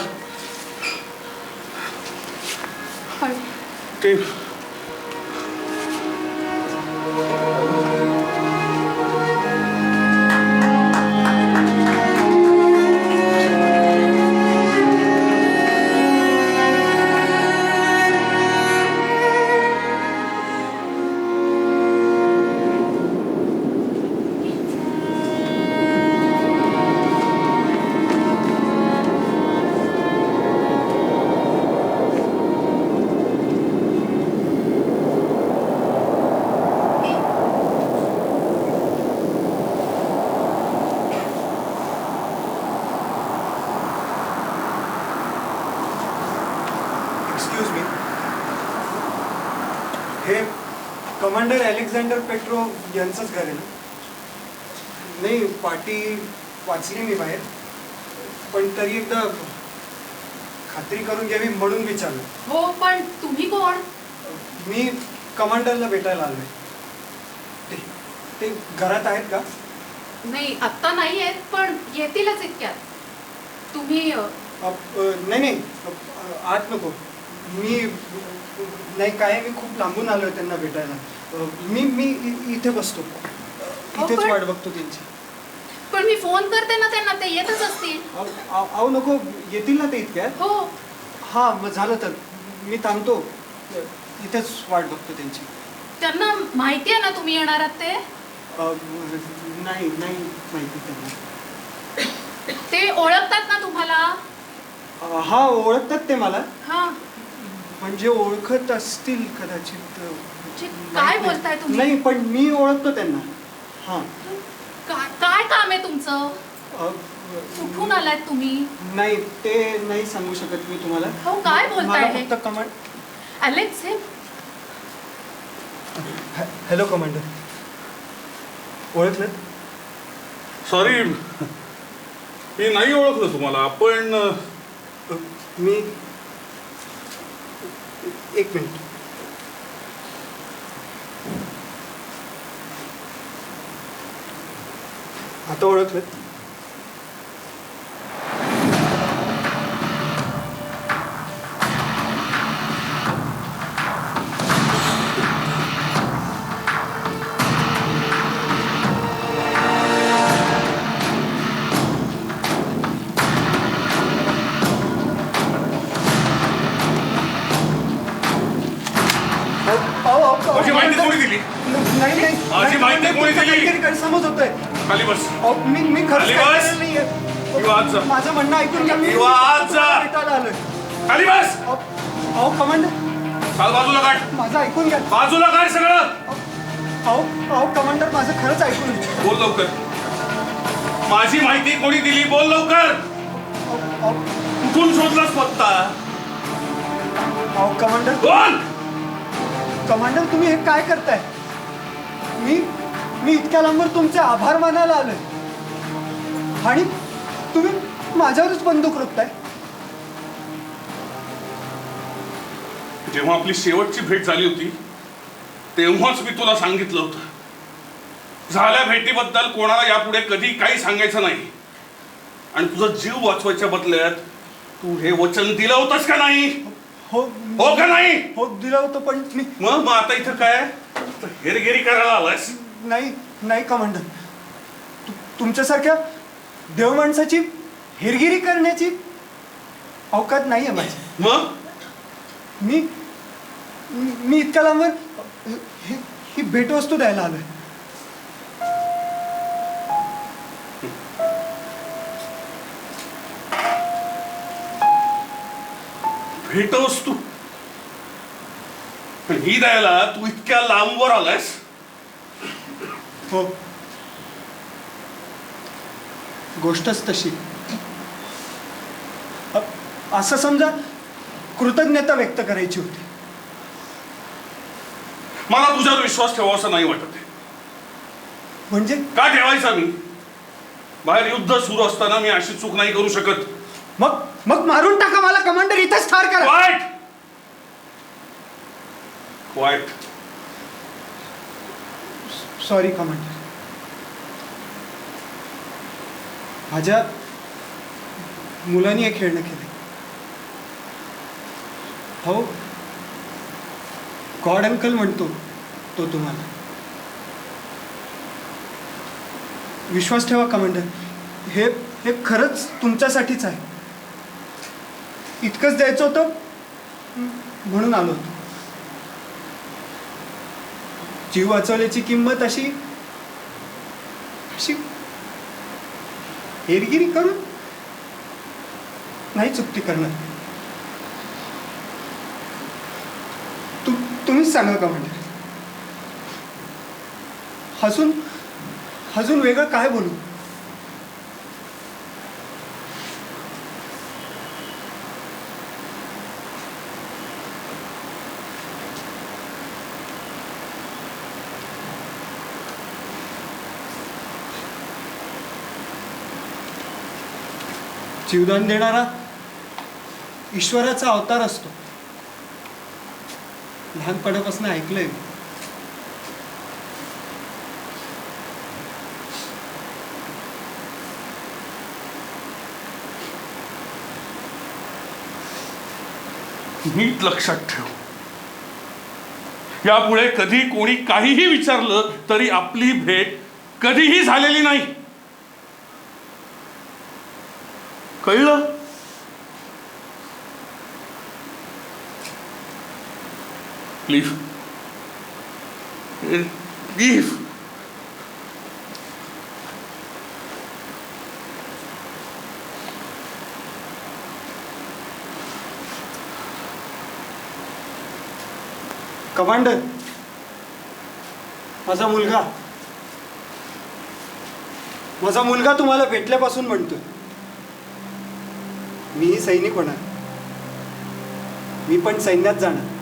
हळू. ते एक्सक्यूज मी, हे कमांडर अलेक्झांडर पेट्रो यांचंच घर आहे ना? नाही, पाटी वाचली मी बाहेर, पण तरी एकदा खात्री करून घ्यावी म्हणून विचारलं. हो, पण तुम्ही कोण? मी कमांडरला भेटायला आलोय. ते घरात आहेत का? नाही, आत्ता नाही आहेत, पण येतीलच इतक्यात. तुम्ही नाही, आत नको. मी नाही, काय मी खूप लांबून आलोय त्यांना भेटायला. मी इथे बसतो, इथेच वाट बघतो त्यांची. पण मी फोन करते ना त्यांना, ते येतच असतील. अहो नको, येतील ना ते इतक्यात? हो. हां, मग झालं तर मी थांबतो, इथेच वाट बघतो त्यांची. त्यांना माहिती आहे ना तुम्ही येणार आहात ते? नाही माहिती त्यांना. ते ओळखतात ना तुम्हाला? हा, ओळखतात ते मला. हां. म्हणजे ओळखत असतील कदाचित. काय बोलताय तुम्ही? नाही, पण मी ओळखतो त्यांना. हां. काय काम आहे तुमचं? कुठून आलात तुम्ही? नाही, ते नाही सांगू शकत मी तुम्हाला. हो, काय बोलताय हे? फक्त कमांड. अलेक्स, हे हॅलो कमांडर, ओळखलं? सॉरी, मी नाही ओळखलं तुम्हाला. पण मी एक मिनिट. आता ओळखलं? माझी माहिती कोणी दिली? नाही, माझी माहिती कोणी दिली? काहीतरी गैरसमज होतोय. खाली बस. मी खरंच खाली काही बस. केलेलं नाहीये. किंवा आज जा. माझं म्हणणं ऐकून घ्या. मी किंवा आज जा. भेटायला आलोय. खाली बस. अहो कमांडर, काल बाजूला काढ. माझं ऐकून घ्या. बाजूला काढ सगळं. अहो कमांडर, माझं खरंच ऐकून घ्या. बोल लवकर. माझी माहिती कोणी दिली? बोल लवकर. कुठून शोधलास पत्ता? अहो कमांडर, बोल. कमांडर, तुम्ही हे काय करताय? मी इतक्या लांबवर तुमचे आभार मानायला आलोय आणि तुम्ही माझ्यावरच बंदूक रोखताय. जेव्हा आपली शेवटची भेट झाली होती तेव्हाच मी तुला सांगितलं होतं, झाल्या भेटीबद्दल कोणाला यापुढे कधी काही सांगायचं नाही. आणि तुझा जीव वाचवायच्या बदल्यात तू हे वचन दिलं होतंस का नाही? हो का नाही? हो, दिलं होतं, पण मी मग आता इथं काय हेरगिरी करायला आलास? नाही कमांडर, तुमच्यासारख्या देव माणसाची हेरगिरी करण्याची अवकात नाहीये माझी. मग मी इतक्या लांबवर ही भेटवस्तू द्यायला आलोय. भेटवस्तू ही द्यायला तू इतक्या लांबवर आलायस? हो, गोष्टच तशी. असं समजा कृतज्ञता व्यक्त करायची होती. मला तुझ्यावर विश्वास ठेवावासा नाही वाटत आहे. म्हणजे का ठेवायचा मी? बाहेर युद्ध सुरू असताना मी अशी चूक नाही करू शकत. मग मग मारून टाका मला, कमांडर, इथंच ठार करा. वाईट वाईट. Sorry commander. माझ्या मुलांनी हे खेळणं केलं. हो, गॉड अंकल म्हणतो तो तुम्हाला. विश्वास ठेवा कमांडर, हे हे खरंच तुमच्यासाठीच आहे. इतकंच द्यायचं होतं म्हणून आलो होतो. जीव वाचवल्याची किंमत अशी अशी हेरगिरी करून नाही चुकती करणार. तुम्हीच सांगा कमांडर, अजून वेगळं काय बोलू? जीवदान देणारा ईश्वराचा अवतार असतो, लहानपणापासून ऐकलंय. नीट लक्षात ठेव, यापुढे कधी कोणी काहीही विचारलं तरी आपली भेट कधीही झालेली नाही. कळलं? Please please. कमांडर, माझा मुलगा तुम्हाला भेटल्यापासून म्हणतोय मीही सैनिक होणार, मी पण सैन्यात जाणार.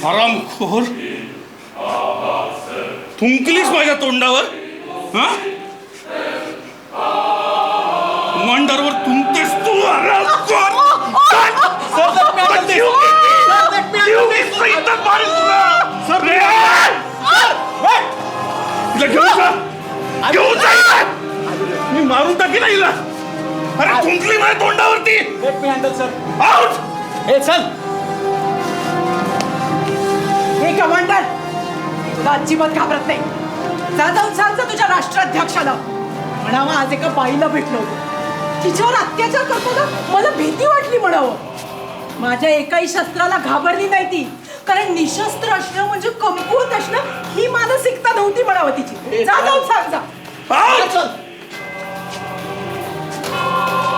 हरामखोर, थुंकलीस माझ्या तोंडावर. कमांडरवर तुमतेस तू. मी मारून टाकी ना हिला. अरे थुंकली माझ्या तोंडावरती. आउट. चल. हे कमांडर, तुला अजिबात घाबरत नाही. जा जाऊन सांग तुझ्या राष्ट्राध्यक्षाला, म्हणावं आज एका बाईला भेटलो होतो, तिच्यावर अत्याचार करतो ना, मला भीती वाटली म्हणावं. माझ्या एकाही शस्त्राला घाबरली नाही ती, कारण निशस्त्र असणं म्हणजे कमकुवत असणं ही मानसिकता नव्हती म्हणावं तिची. जा जाऊन सांग जा.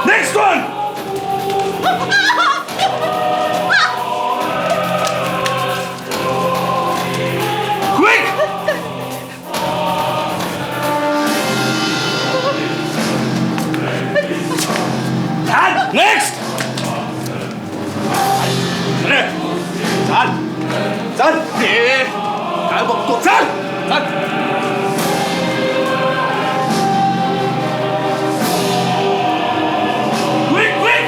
Next one. क्विक. काय बघतो? चल चल. Quick, quick!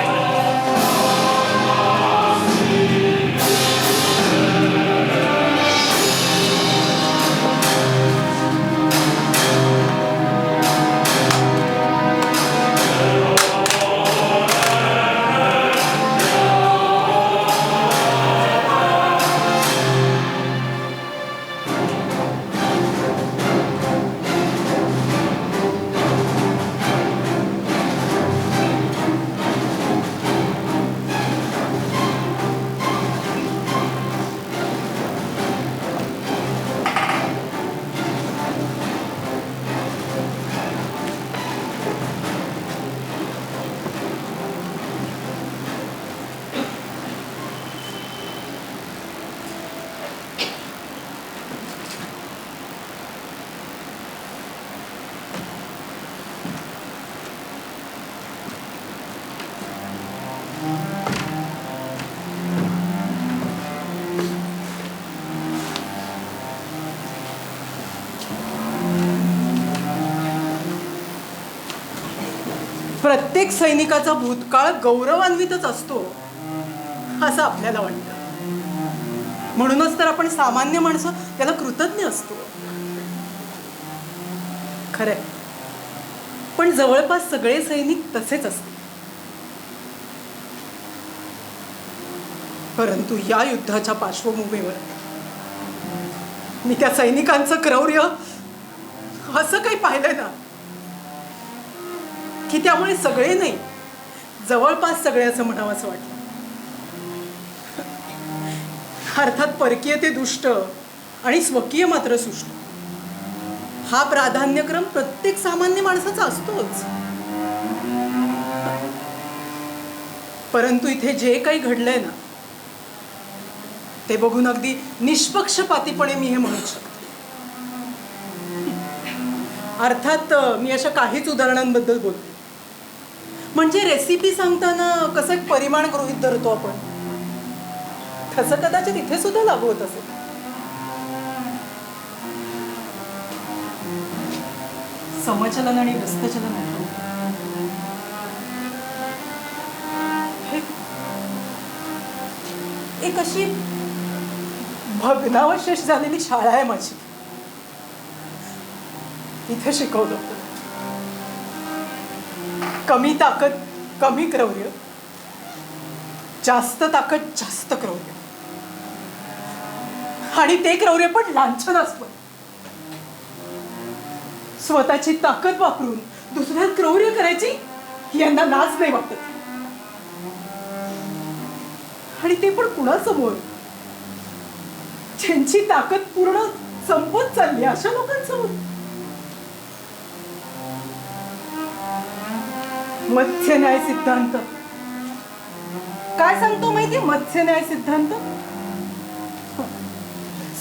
प्रत्येक सैनिकाचा भूतकाळ गौरवान्वितच असतो असं आपल्याला वाटतं. म्हणूनच तर आपण सामान्य माणसं त्याला कृतज्ञ असतो. खरंय, पण जवळपास सगळे सैनिक तसेच असते. परंतु या युद्धाच्या पार्श्वभूमीवर मी त्या सैनिकांचं क्रौर्य असं काही पाहिलंय ना की त्यामुळे सगळे नाही, जवळपास सगळे असं म्हणावं असं वाटलं. अर्थात परकीय ते दुष्ट आणि स्वकीय मात्र सुष्ट हा प्राधान्यक्रम प्रत्येक सामान्य माणसाचा असतोच. परंतु इथे जे काही घडलंय ना ते बघून अगदी निष्पक्षपातीपणे मी हे म्हणू शकते. अर्थात मी अशा काहीच उदाहरणांबद्दल बोलते. म्हणजे रेसिपी सांगताना कसं एक परिमाण गृहीत धरतो आपण, तसं कदाचित इथे सुद्धा लागू होत असेल. समचलन आणि व्यस्तचलन एक अशी भग्नावशेष झालेली शाळा आहे माझी. इथे शिकवलं कमी ताकद कमी क्रौर्य, जास्त ताकद जास्त क्रौर्य, आणि ते क्रौर्य पण लांछनास्पद. स्वतःची ताकद वापरून दुसऱ्यात क्रौर्य करायची यांना लाज नाही वाटत. आणि ते पण कुणासमोर? ज्यांची ताकद पूर्ण संपत चालली अशा लोकांसमोर. मत्स्य न्याय सिद्धांत काय सांगतो माहिती? मत्स्य न्याय सिद्धांत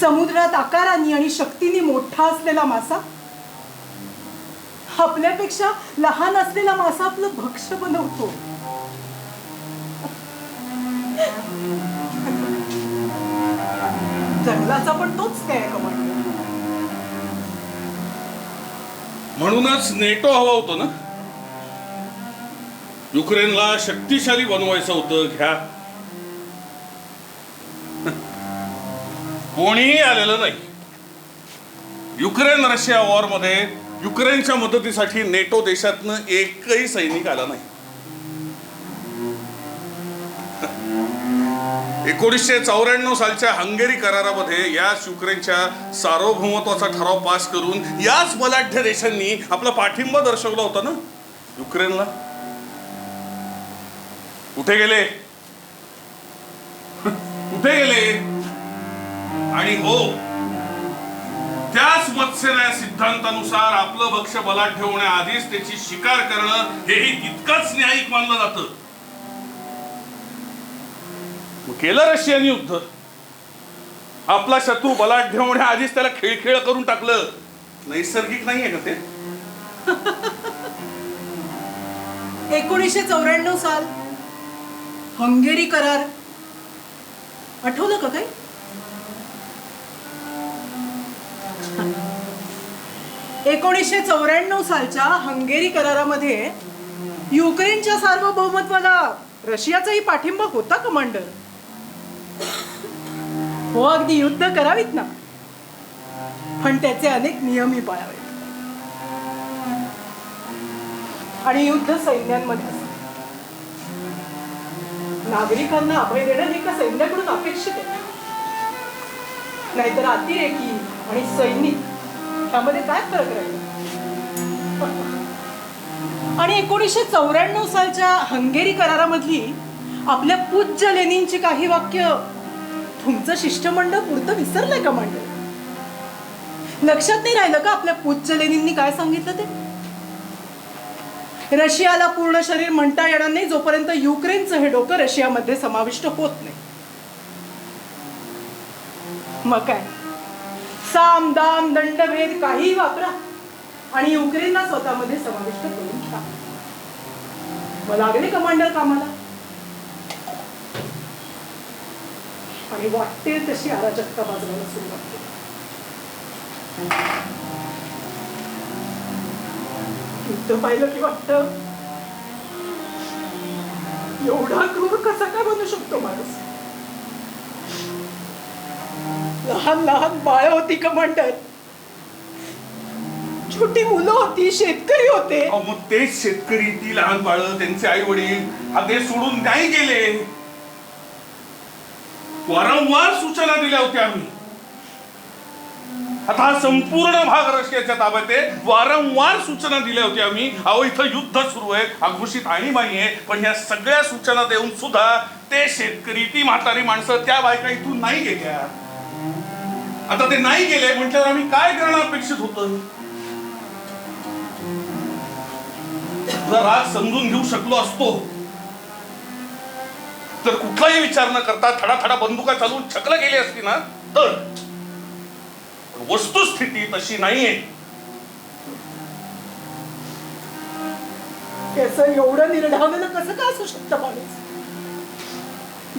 समुद्रात आकाराने आणि शक्तीने मोठा असलेला मासा आपल्यापेक्षा लहान असलेला मासा आपलं भक्ष्य बनवतो. जंगलाचा पण तोच न्याय कमांड. म्हणूनच नेटो हवा होतो ना, युक्रेनला शक्तिशाली बनवायचं होतं. घ्या, कोणीही आलेलं नाही. युक्रेन रशिया वॉर मध्ये युक्रेनच्या मदतीसाठी नेटो देशातनं एकही सैनिक आला नाही. 1994 सालच्या हंगेरी करारामध्ये याच युक्रेनच्या सार्वभौमत्वाचा ठराव पास करून याच बलाढ्य देशांनी आपला पाठिंबा दर्शवला होता ना युक्रेनला. कुठे गेले? कुठे गेले? आणि हो, त्याच मत्स्यन्याय सिद्धांतानुसार आपलं भक्ष्य बलाढ्य ठेवण्याआधीच त्याची शिकार करणं हेही तितकंच न्यायिक मानलं जातं. केलं रशियाने युद्ध, आपला शत्रू बलाढ्य होण्याआधीच त्याला खेळखेळ करून टाकलं. नैसर्गिक नाहीये का ते? 1994 साल हंगेरी करार आठवलं का काही? 1994 सालच्या हंगेरी करारामध्ये युक्रेनच्या सार्वभौमत्वाला रशियाचाही पाठिंबा होता कमांडर. हो, अगदी युद्ध करावीत ना, पण त्याचे अनेक नियमही पाळावेत. आणि युद्ध सैन्यांमध्ये असते. नागरिकांना अभय देणं हे का सैन्याकडून अपेक्षित आहे? नाहीतर अतिरेकी आणि सैनिक त्यामध्ये काय फरक राहील? आणि 1994 सालच्या हंगेरी करारामधली आपल्या पूज्य लेनिनची काही वाक्य तुमचं शिष्टमंडळ पुरतं विसरलंय कमांडर? लक्षात नाही राहिलं का आपल्या पूज्य लेनिननी काय सांगितलं ते? रशियाला पूर्ण शरीर म्हणता येणार नाही जोपर्यंत युक्रेनचं हे डोकं रशियामध्ये समाविष्ट होत नाही. मग काय, साम दाम दंडभेद काहीही वापरा आणि युक्रेनला स्वतःमध्ये समाविष्ट करून घ्या. मग लागले कमांडर कामाला आणि वाटते तशी अराजकता बाजवायला सुरुवात केली. युद्ध पाहिलं की वाटतं एवढा क्रूर कसा काय बनू शकतो माणूस? लहान लहान बाळ होती कमांडर, छोटी मुलं होती, शेतकरी होते. मग तेच शेतकरी, ती लहान बाळं, त्यांचे आई वडील हा देश सोडून नाही गेले. वारंवार सूचना दिल्या होत्या आम्ही. आता हा संपूर्ण भाग रशियाच्या ताब्यात आहे. वारंवार सूचना दिल्या होत्या आम्ही, अहो इथं युद्ध सुरू आहे, अघोषित आणीबाणी आहे. पण ह्या सगळ्या सूचना देऊन सुद्धा ते शेतकरी, ती म्हातारी माणसं, त्या बायका इथून नाही गेल्या. आता ते नाही गेले म्हटल्यावर आम्ही काय करणं अपेक्षित होतं? तुझा राग समजून घेऊ शकलो असतो तर कुठलाही विचार न करता थडा बंदुका चालवून छकलं गेली असती ना, तर वस्तुस्थिती तशी नाहीये. त्याचं एवढं निर्धावलेलं कसं काय असू शकतं माणूस?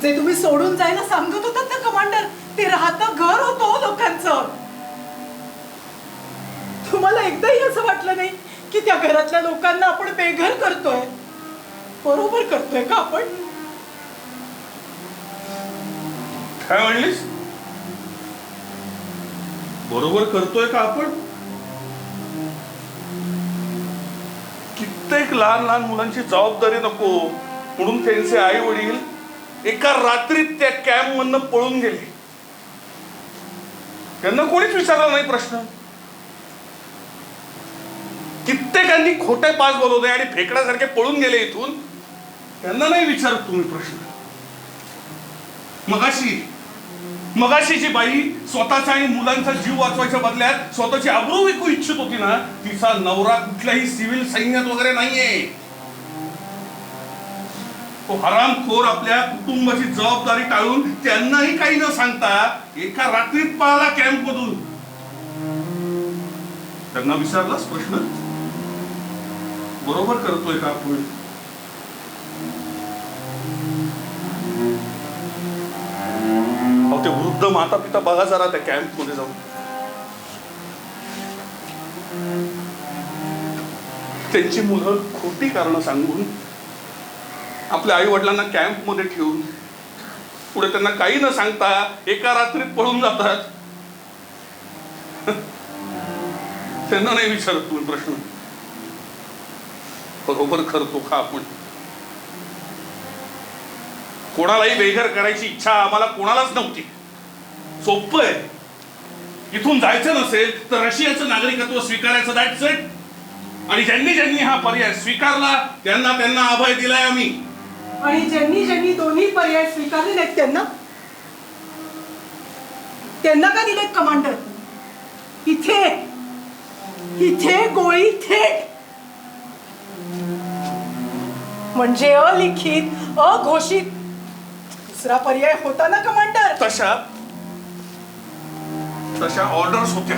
जे तुम्ही सोडून जायला सांगत होतात ना कमांडर, ते राहतं घर होतं लोकांचं. तुम्हाला एकदाही असं वाटलं नाही की त्या घरातल्या लोकांना आपण बेघर करतोय? बरोबर करतोय का आपण? काय म्हणलीस? बरोबर करतोय का आपण? कित्येक लहान लहान मुलांची जबाबदारी नको म्हणून त्यांचे आई वडील एका रात्रीत त्या कॅम्प मधनं पळून गेले. त्यांना कोणीच विचारला नाही प्रश्न. कित्येकांनी खोटे पास बोलवले आणि फेकड्यासारखे पळून गेले इथून. त्यांना नाही विचारत तुम्ही प्रश्न. मगाशी जी बाई स्वतःचा आणि मुलांचा जीव वाचवायच्या बदल्यात स्वतःची अब्रू विकू इच्छित होती ना, तिचा नवरा कुठल्याही सिव्हिल सैन्यात वगैरे नाहीये. तो हरामखोर आपल्या कुटुंबाची जबाबदारी टाळून त्यांनाही काही न सांगता एका रात्रीत पळाला कॅम्प मधून. त्यांना विचारलास प्रश्न? बरोबर करतोय का आपण? ते वृद्ध माता पिता बघा जरा त्या कॅम्प मध्ये जाऊन. त्यांची मुलं खोटी कारणं सांगून आपल्या आई वडिलांना कॅम्प मध्ये ठेवून पुढे त्यांना काही न सांगता एका रात्रीत पळून जातात. त्यांना नाही विचारत तुम्ही प्रश्न? बरोबर करतो का आपण? कोणालाही बेघर करायची इच्छा आम्हाला कोणालाच नव्हती. सोपं आहे. इथून जायचं नसेल तर रशियाचं नागरिकत्व स्वीकारायचं, दॅट्स इट. आणि ज्यांनी हा पर्याय स्वीकारला त्यांना अभय दिलाय आम्ही. आणि ज्यांनी दोन्ही पर्याय स्वीकारले नाहीत त्यांना का दिलेत कमांडर? इथे गोळी थेट. म्हणजे अलिखित, अघोषित दुसरा पर्याय होता ना कमांडर? तशा ऑर्डर्स होत्या.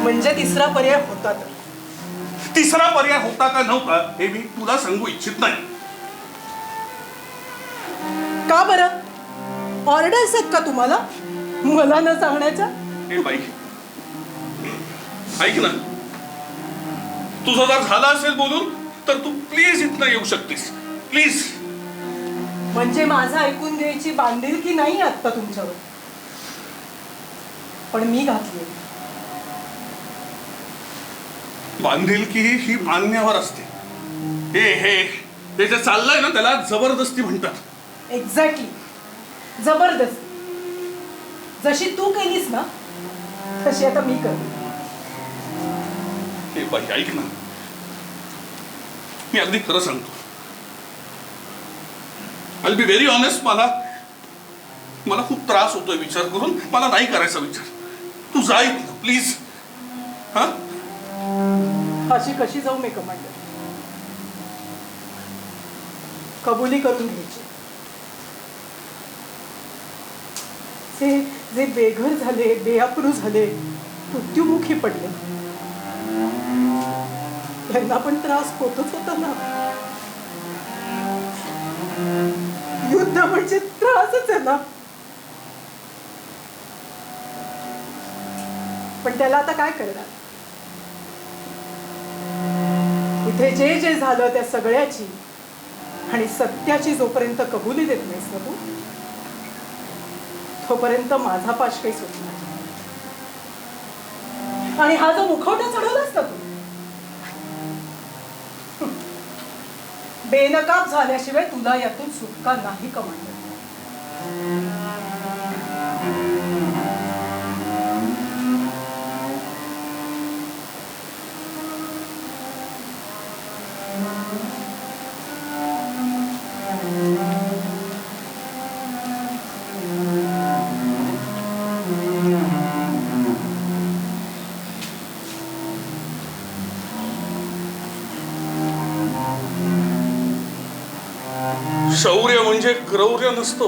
म्हणजे तिसरा पर्याय होता. तर तिसरा पर्याय होता का नव्हता हे मी तुला सांगू इच्छित नाही. का बरं? ऑर्डर्स आहेत का तुम्हाला मला न सांगण्याच्या? ए बाई, ऐक ना, तुझं जर झालं असेल बोलून तर तू प्लीज इथनं येऊ शकतेस, प्लीज. म्हणजे माझं ऐकून घ्यायची बांधिलकी नाही आता तुमच्यावर, पण मी घातली. बांधिलकी ही मान्यावर असते. हे जे चाललंय ना त्याला जबरदस्ती म्हणतात. एक्झॅक्टली, जबरदस्त. जशी तू केलीस ना तशी आता मी करते. हे बाई ऐक ना, मी अगदी खरं सांगतो. I be very honest. मला खूप त्रास होतोय विचार करून. मला नाही करायचा विचार. तू जा इथनं प्लीज. हा, अशी कशी जाऊ मी कमांडर? कबुली करून घ्यायची. जे बेघर झाले, बेअप्रू झाले, मृत्युमुखी पडले, त्यांना पण त्रास होतच होता ना. युद्ध म्हणजे त्रासच आहे ना. पण त्याला आता काय करणार? इथे जे जे झालं त्या सगळ्याची आणि सत्याची जोपर्यंत कबुली देत नाहीस ना तू, तोपर्यंत माझा पाश काही सुटणार. आणि हा जो मुखवटा चढवलास ना तू, बेनकाब झाल्याशिवाय तुला यातून सुटका नाही कमांडर. शौर्य म्हणजे क्रौर्य नसतो.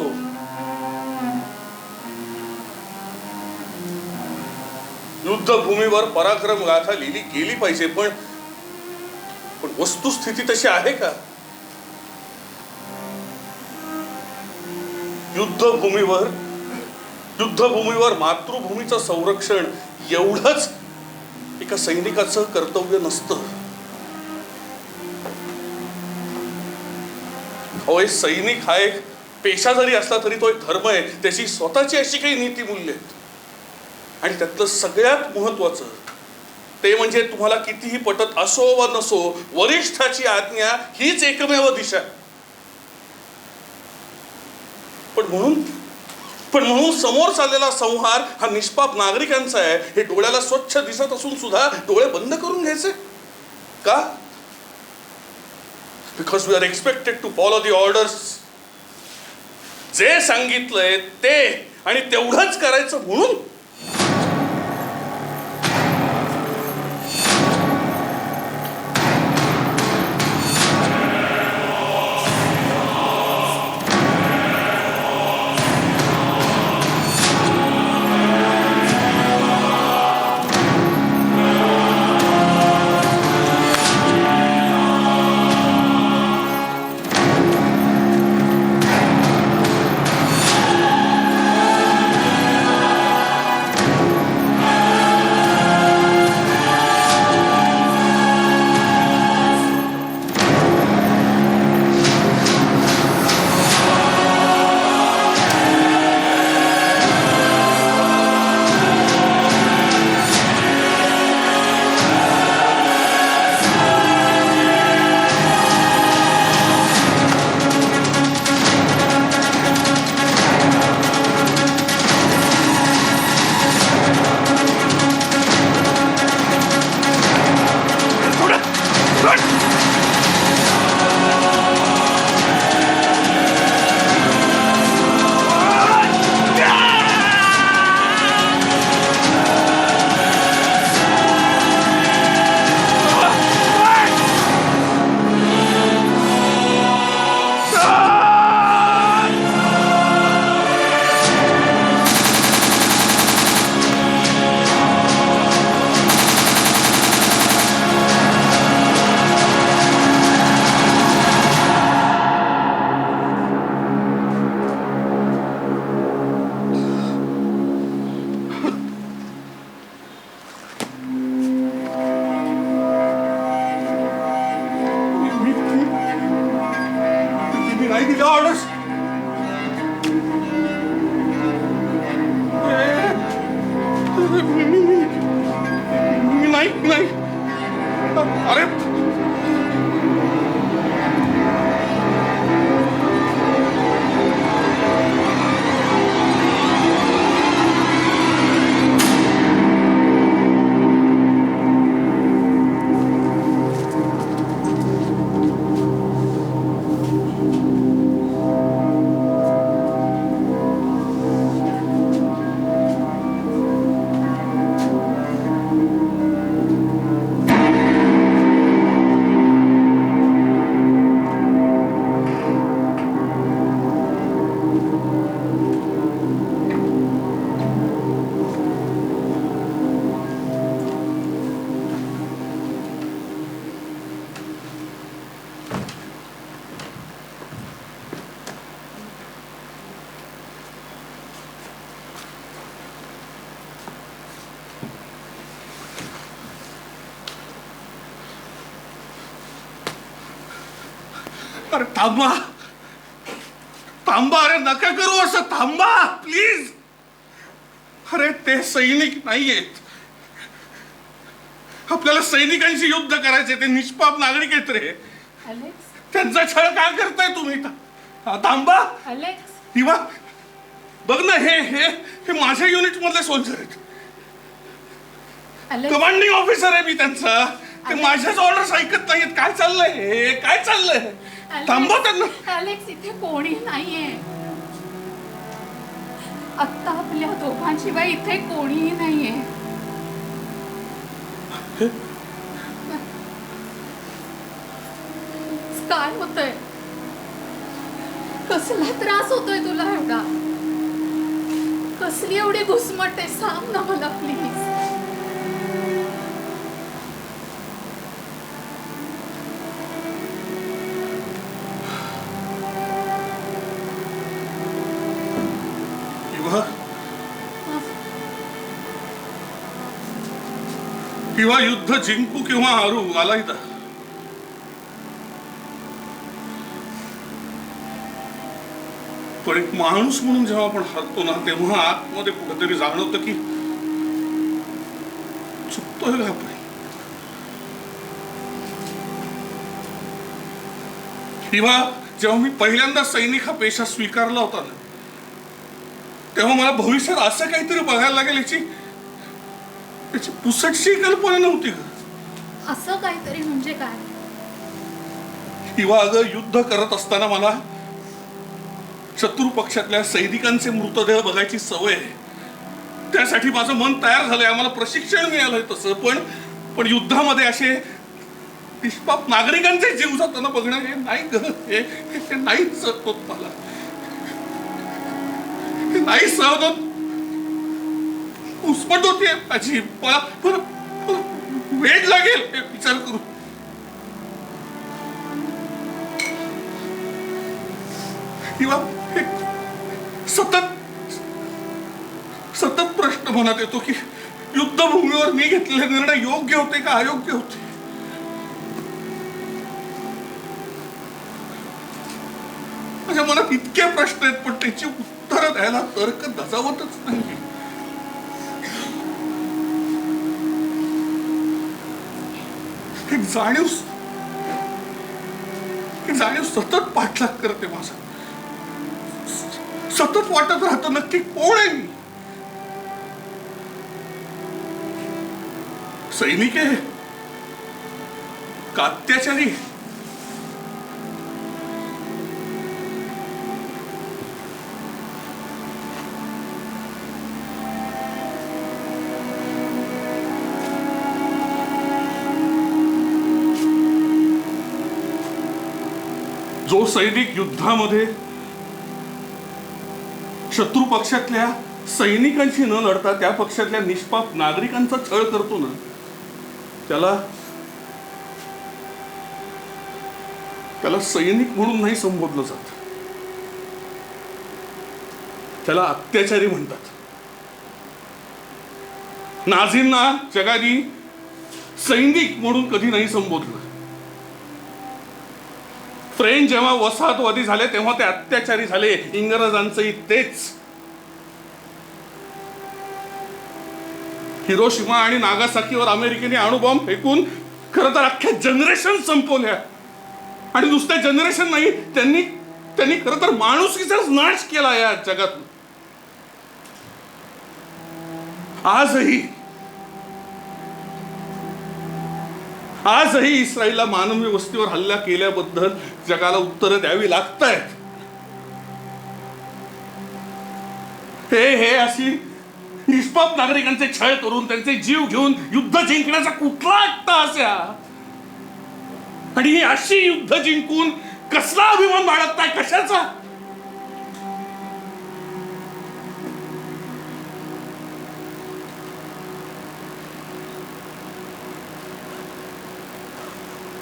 युद्धभूमीवर पराक्रम गाथा लिहिली गेली पाहिजे, पण वस्तुस्थिती तशी आहे का? युद्धभूमीवर मातृभूमीचं संरक्षण एवढंच एका सैनिकाचं कर्तव्य नसतं. सैनिक हा एक पेशा जरी असला तरी तो एक धर्म आहे. त्याची स्वतःची अशी काही नीतिमूल्य आहेत. आणि त्यातलं सगळ्यात महत्वाचं ते म्हणजे तुम्हाला कितीही पटत असो वा नसो, वरिष्ठाची आज्ञा हीच एकमेव दिशा. पण म्हणून समोर चाललेला संहार हा निष्पाप नागरिकांचा आहे हे डोळ्याला स्वच्छ दिसत असून सुद्धा डोळे बंद करून घ्यायचे का? Because we are expected to follow the orders. जे सांगितलंय ते आणि तेवढंच करायचं म्हणून. अरे थांबा थांबा, अरे नका करू असं, थांबा प्लीज. अरे ते सैनिक नाहीयेत. आपल्याला सैनिकांशी युद्ध करायचे, ते निष्पाप नागरिक आहेत रे. अलेक्स, त्यांचा छळ का करताय तुम्ही? थांबा. अलेक्स, किंवा बघ ना, हे हे हे माझ्या युनिट मधले सोल्जर आहेत. अलेक्स, कमांडिंग ऑफिसर आहे मी त्यांचा. ते माझ्याच ऑर्डर्स ऐकत नाहीत. काय चाललंय हे? काय चाललंय? थांबा त्यांना. अलेक्स, इथे कोणी नाहीये. आत्ता आपल्या दोघांशिवाय इथे कोणीही नाहीये. काय होतंय? कसला त्रास होतोय तुला एवढा? कसली एवढी घुसमट आहे? सांग ना मला प्लीज. किंवा युद्ध जिंकू किंवा हारू, मला इथं पण एक माणूस म्हणून जेव्हा आपण हरतो ना, तेव्हा आतमध्ये कुठेतरी जाणवतं की चुकतोय का आपण. किंवा जेव्हा मी पहिल्यांदा सैनिक हा पेशा स्वीकारला होता ना, तेव्हा मला भविष्यात असं काहीतरी बघायला लागेल याची पुसटशी कल्पना नव्हती का. असं काहीतरी म्हणजे काय? किंवा अगं युद्ध करत असताना मला शत्रू पक्षातल्या सैनिकांचे मृतदेह बघायची सवय आहे. त्यासाठी माझं मन तयार झालंय, आम्हाला प्रशिक्षण मिळालंय तसं. पण युद्धामध्ये असे निष्पाप नागरिकांचे जीव जाताना बघणं हे नाही ग, हे नाही सहन होत मला. हे नाही सहन होत. उसपट होतीये माझी. मला वेळ लागेल हे विचार करू. किंवा सतत सतत प्रश्न मनात येतो की युद्धभूमीवर मी घेतलेले निर्णय योग्य होते का अयोग्य होते. माझ्या मनात इतके प्रश्न आहेत, पण त्याची उत्तरं द्यायला तर्क धजावतच नाही. एक जाणीव सतत पाठलाग करते माझा. सतत वाटत राहतं नक्की कोण आहे मी. सैनिक आहे का अत्याचारी? जो सैनिक युद्धामध्ये शत्रू पक्षातल्या सैनिकांशी न लढता त्या पक्षातल्या निष्पाप नागरिकांचा छळ करतो ना, त्याला सैनिक म्हणून नाही संबोधलं जात. त्याला अत्याचारी म्हणतात. नाझींना जगाने सैनिक म्हणून कधी नाही संबोधलं. फ्रेंच जेव्हा वसाहतवादी झाले तेव्हा ते अत्याचारी झाले. इंग्रजांचंही तेच. हिरोशिमा आणि नागासाकीवर अमेरिकेने अणुबॉम्ब फेकून खरं तर अख्ख्या जनरेशन संपवल्या. आणि नुसत्या जनरेशन नाही, त्यांनी खरं तर माणुसकीचाच नाश केला या जगात. आजही इस्रायलला मानवी वस्तीवर हल्ला केल्याबद्दल जगाला उत्तरं द्यावी लागतायत. हे अशी निष्पाप नागरिकांचे छळ करून त्यांचे जीव घेऊन युद्ध जिंकण्याचा कुठला अट्टहास? आणि ही अशी युद्ध जिंकून कसला अभिमान बाळगताय? कशाचा?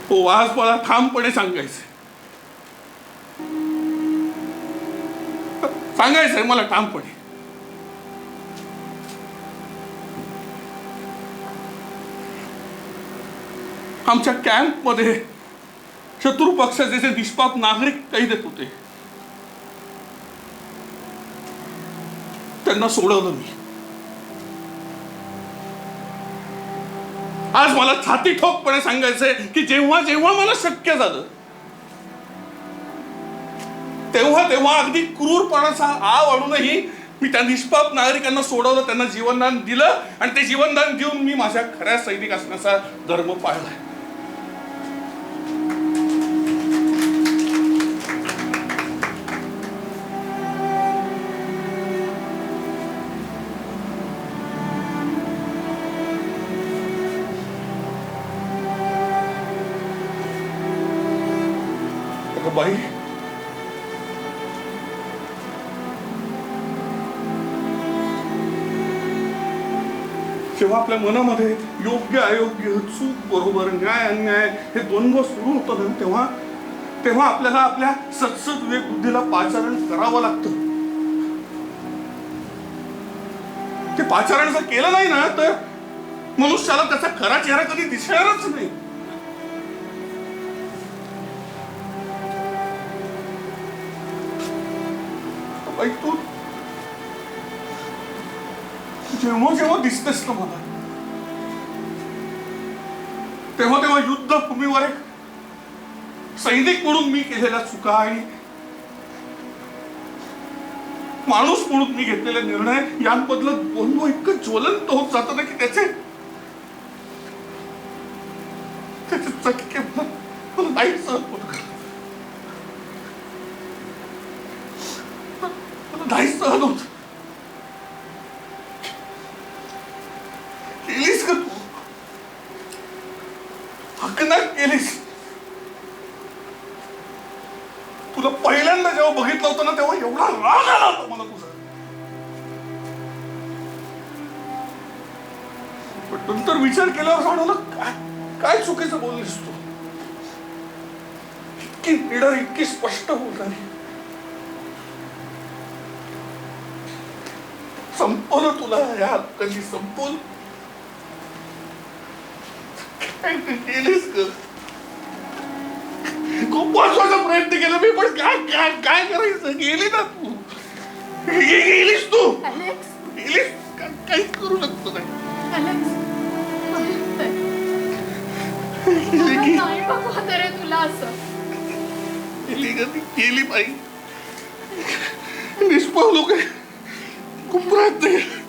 हो, आज मला ठामपणे सांगायचंय मला ठामपणे. आमच्या कॅम्पमध्ये शत्रू पक्षाचे जे निष्पाप नागरिक कैदेत होते त्यांना सोडवलं मी. आज मला छाती ठोकपणे सांगायचंय की जेव्हा जेव्हा मला शक्य झालं तेव्हा तेव्हा अगदी क्रूरपणाचा आव आणूनही मी त्या निष्पाप नागरिकांना सोडवलं, त्यांना जीवनदान दिलं आणि ते जीवनदान देऊन मी माझ्या खऱ्या सैनिक असण्याचा धर्म पाळलाय. बाई, जेव्हा आपल्या मनामध्ये योग्य अयोग्य, चूक बरोबर, न्याय अन्याय हे द्वंद्व सुरू होतं ना, तेव्हा तेव्हा आपल्याला आपल्या सत्सद विवेक बुद्धीला पाचारण करावं लागतं. ते पाचारण जर केलं नाही ना तर मनुष्याला त्याचा खरा चेहरा कधी दिसणारच नाही. तू जेव्हा जेव्हा दिसतेस ना मला तेव्हा तेव्हा युद्धभूमीवर एक सैनिक म्हणून मी केलेल्या चुका आणि माणूस म्हणून मी घेतलेले निर्णय यांमधलं द्वंद्व इतकं ज्वलंत होत जातं ना की त्याचे चटके मला नाही सहन होत. नाही सहन होत. केलीस का तू? हकनाक केलीस. तुला पहिल्यांदा जेव्हा बघितलं होतं ना तेव्हा एवढा राग आला होता मला तुझा. पण नंतर विचार केल्यावर जाणवलं काय चुकीचं बोललीस तू. इतकी निडर, इतकी स्पष्ट बोलणारी. संपवलं तुला या हक्काची, संपवलं. काय केलीस ग? खूप वाचवायचा प्रयत्न केला मी, पण काय काय काय करायचं. गेली ना तू. गेलीस तू. अलेक्स, गेलीस. काहीच करू शकतो नाही. अलेक्स, नाही बघा रे तुला असं. गेली बाई. निष्पाव लोक खूप प्रयत्न केला.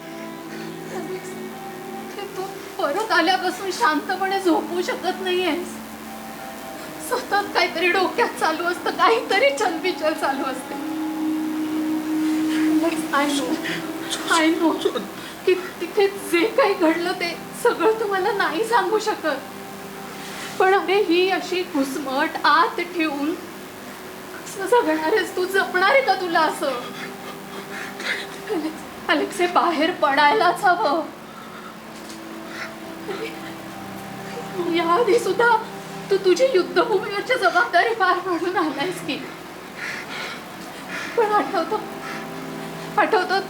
तू परत आल्यापासून शांतपणे झोपू शकत नाहीयेस. सतत काहीतरी डोक्यात चालू असतं, काहीतरी चलबिचल चालू असते. आय नो की तिथे जे काही घडलं ते सगळं तुम्हाला नाही सांगू शकत. पण अरे ही अशी घुसमट आत ठेवून कसं जगणार आहेस तू? जपणार आहे का तुला असं? अलेक्स, हे बाहेर पडायलाच हवं. याआधी सुद्धा तू तुझी युद्धभूमीवरची जबाबदारी पार पाडून आलायस की. पण आठवतं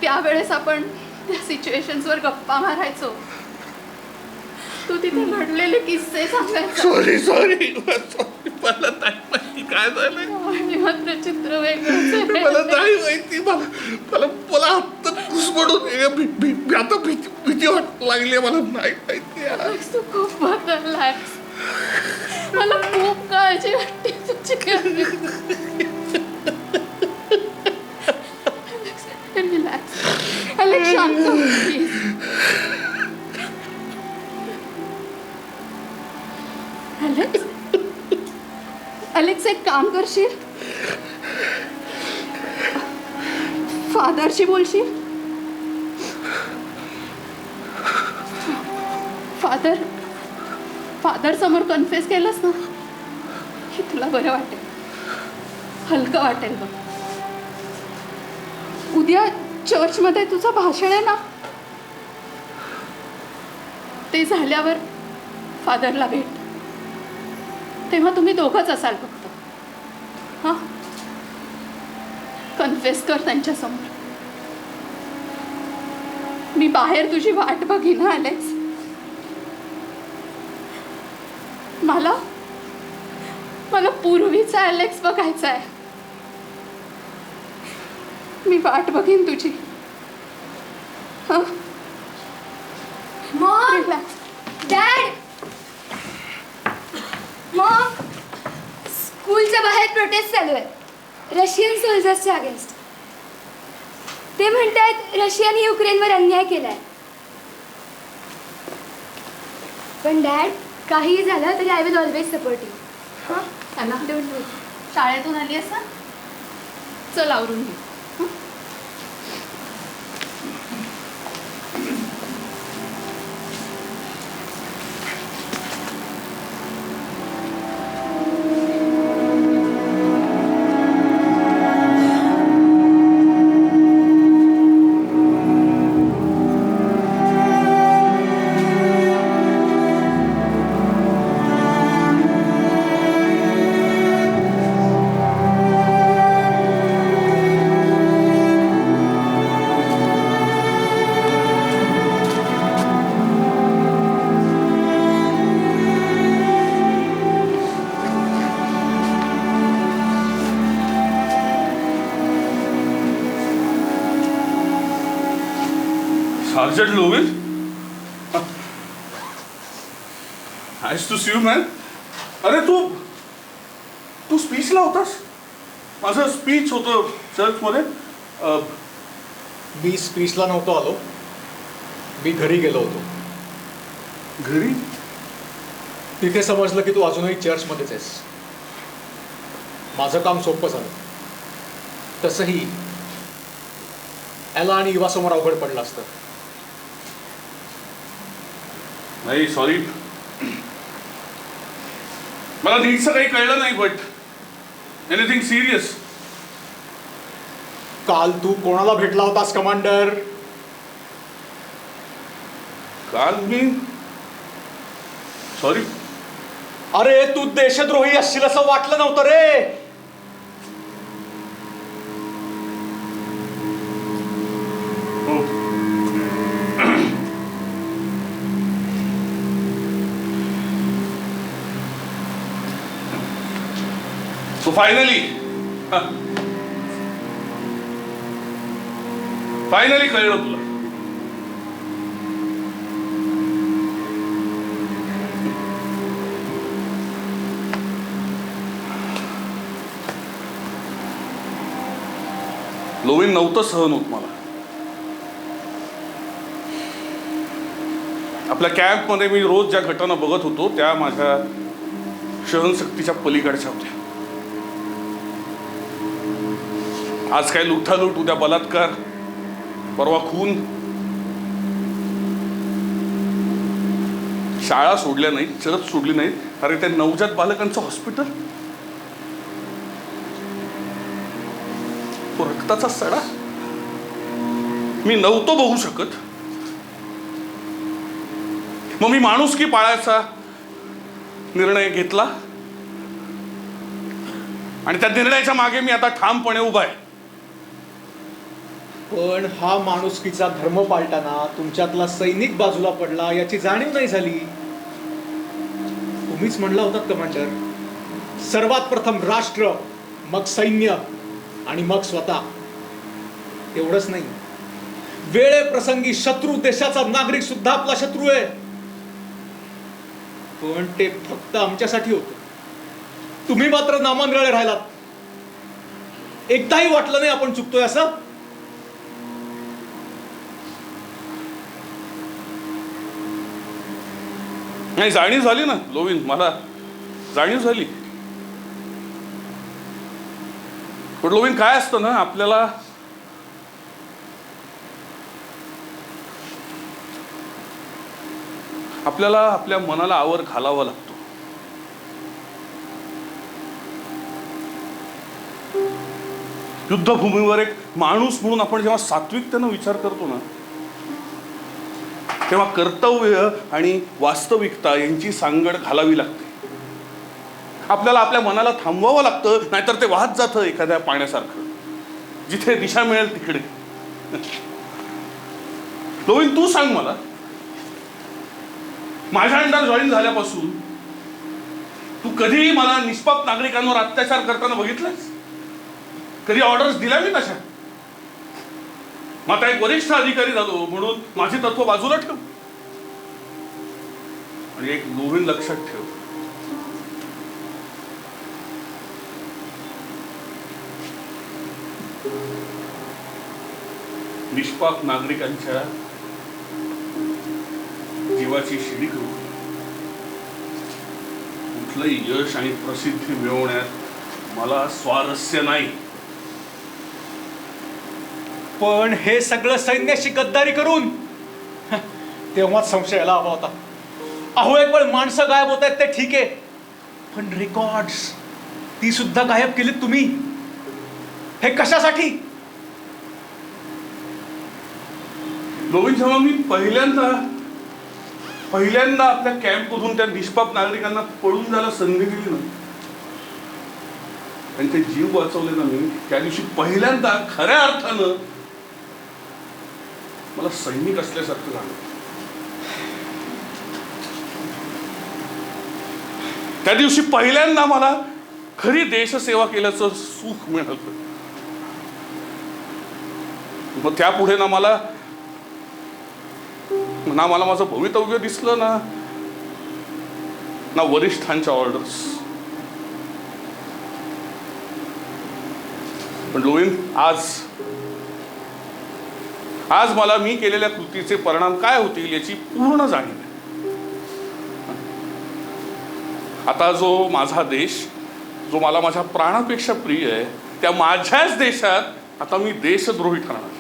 त्यावेळेस आपण त्या सिच्युएशन्सवर गप्पा मारायचो. तू तिथे घडलेले किस्से सांगायचा. सॉरी मला नाही माहिती काय झालं. मात्र चित्र वेगळं. मला नाही माहिती. मला आत्ता घुसमडून आता भीती वाटू लागली. मला नाही माहिती. तू खूप बदललायस. मला खूप काळजी वाटते तुझी. रिलॅक्स अलेक्स, शांत हो प्लीज. अलेक्स, एक काम करशील? फादरशी बोलशील? फादर समोर कन्फेस केलंस ना की तुला बरं वाटेल, हलकं वाटेल बघ. उद्या चर्चमध्ये तुझं भाषण आहे ना, ते झाल्यावर फादरला भेट. तेव्हा तुम्ही दोघंच असाल फक्त. हां, कन्फेस कर त्यांच्यासमोर. मी बाहेर तुझी वाट बघीन पूर्वीचा अलेक्स बघायचा आहे. मी वाट बघेन तुझी. हं? Maugham, Relax. डॅड, मॉम, स्कूलच्या बाहेर प्रोटेस्ट चालू आहे रशियन सोल्जर्सच्या अगेन्स्ट. ते म्हणतात रशियाने युक्रेनवर अन्याय केलाय. पण डॅड, काहीही झालं तरी I will always support you. हां, त्यांना डोंट डू. शाळेतून आली असा चल आवरून घे. हं? Sergeant Lovell? Nice to see you, man. अरे तू स्पीचला होतास? माझं स्पीच होतं चर्चमध्ये. मी स्पीचला नव्हतो आलो, मी घरी गेलो होतो. घरी? तिथे समजलं की तू अजूनही चर्चमध्येच आहेस. माझं काम सोपं झालं. तसंही ॲला आणि युवासमोर अवघड पडलं असतं. नाही, सॉरी, मला नीटचं काही कळलं नाही. But anything serious? काल तू कोणाला भेटला होतास कमांडर? काल मी सॉरी. अरे तू देशद्रोही असशील असं वाटलं नव्हतं रे. हो. So finally कळलं तुला. लोविन नव्हतं सहन होत मला. आपल्या कॅम्पमध्ये मी रोज ज्या घटना बघत होतो त्या माझ्या सहनशक्तीच्या पलीकडच्या होत्या. आज काय लुटालूट, उद्या बलात्कार, परवा खून. शाळा सोडल्या नाहीत, चर्च सोडली नाहीत. अरे त्या नवजात बालकांचं हॉस्पिटल, तो रक्ताचा सडा मी नव्हतो बघू शकत. मग मी माणुसकी पाळायचा निर्णय घेतला आणि त्या निर्णयाच्या मागे मी आता ठामपणे उभा आहे. पण हा माणुसकीचा धर्म पाळताना तुमच्यातला सैनिक बाजूला पडला याची जाणीव नाही झाली. तुम्हीच म्हणला होतात कमांडर, सर्वात प्रथम राष्ट्र, मग सैन्य आणि मग स्वतः. एवढंच नाही, वेळे प्रसंगी शत्रू देशाचा नागरिक सुद्धा आपला शत्रू आहे. पण ते फक्त आमच्यासाठी होतं. तुम्ही मात्र नामांतराळे राहिलात. एकदाही वाटलं नाही आपण चुकतोय असं. नाही, जाणीव झाली ना लोविन, मला जाणीव झाली. पण लोविन काय असतं ना, आपल्याला आपल्या मनाला आवर घालावा लागतो. युद्धभूमीवर एक माणूस म्हणून आपण जेव्हा सात्विकतेनं विचार करतो ना, तेव्हा कर्तव्य आणि वास्तविकता यांची सांगड घालावी लागते. आपल्याला आपल्या मनाला थांबवावं लागतं, नाहीतर ते वाहत जातं एखाद्या पाण्यासारखं, जिथे दिशा मिळेल तिकडे. लोविन, तू सांग मला, माझ्या अंडर जॉईन झाल्यापासून तू कधीही मला निष्पाप नागरिकांवर अत्याचार करताना बघितलंस? कधी ऑर्डर्स दिल्या मी तशा? मग आता एक वरिष्ठ अधिकारी झालो म्हणून माझी तत्व बाजूला ठेव. आणि एक नवीन लक्षात ठेव, निष्पाप नागरिकांच्या जीवाची शिडी करू कुठलंही यश आणि प्रसिद्धी मिळवण्यात मला स्वारस्य नाही. पण हे सगळं सैन्याशी गद्दारी करून तेव्हाच संशयाला हवा होता. अहो एक वेळ माणसं गायब होत आहेत ते ठीक आहे, पण रेकॉर्ड्स ती सुद्धा गायब केलीत तुम्ही. हे कशासाठी? गोविंद, जेव्हा मी पहिल्यांदा आपल्या कॅम्पमधून त्या निष्पाप नागरिकांना पळून जायला संधी दिली ना, त्यांचे जीव वाचवले ना मी, त्या दिवशी पहिल्यांदा खऱ्या अर्थानं मला सैनिक असल्यासारखं झालं. त्या दिवशी पहिल्यांदा मला खरी देशसेवा केल्याचं सुख मिळालं. मग त्यापुढे ना मला माझं भवितव्य दिसलं ना वरिष्ठांच्या ऑर्डर्स. पण गोविंद, आज मला मी केलेल्या कृतीचे परिणाम काय होतील याची पूर्ण जाणीव आहे. आता जो माझा देश, जो मला माझ्या प्राणापेक्षा प्रिय आहे, त्या माझ्याच देशात आता मी देशद्रोही ठरणार.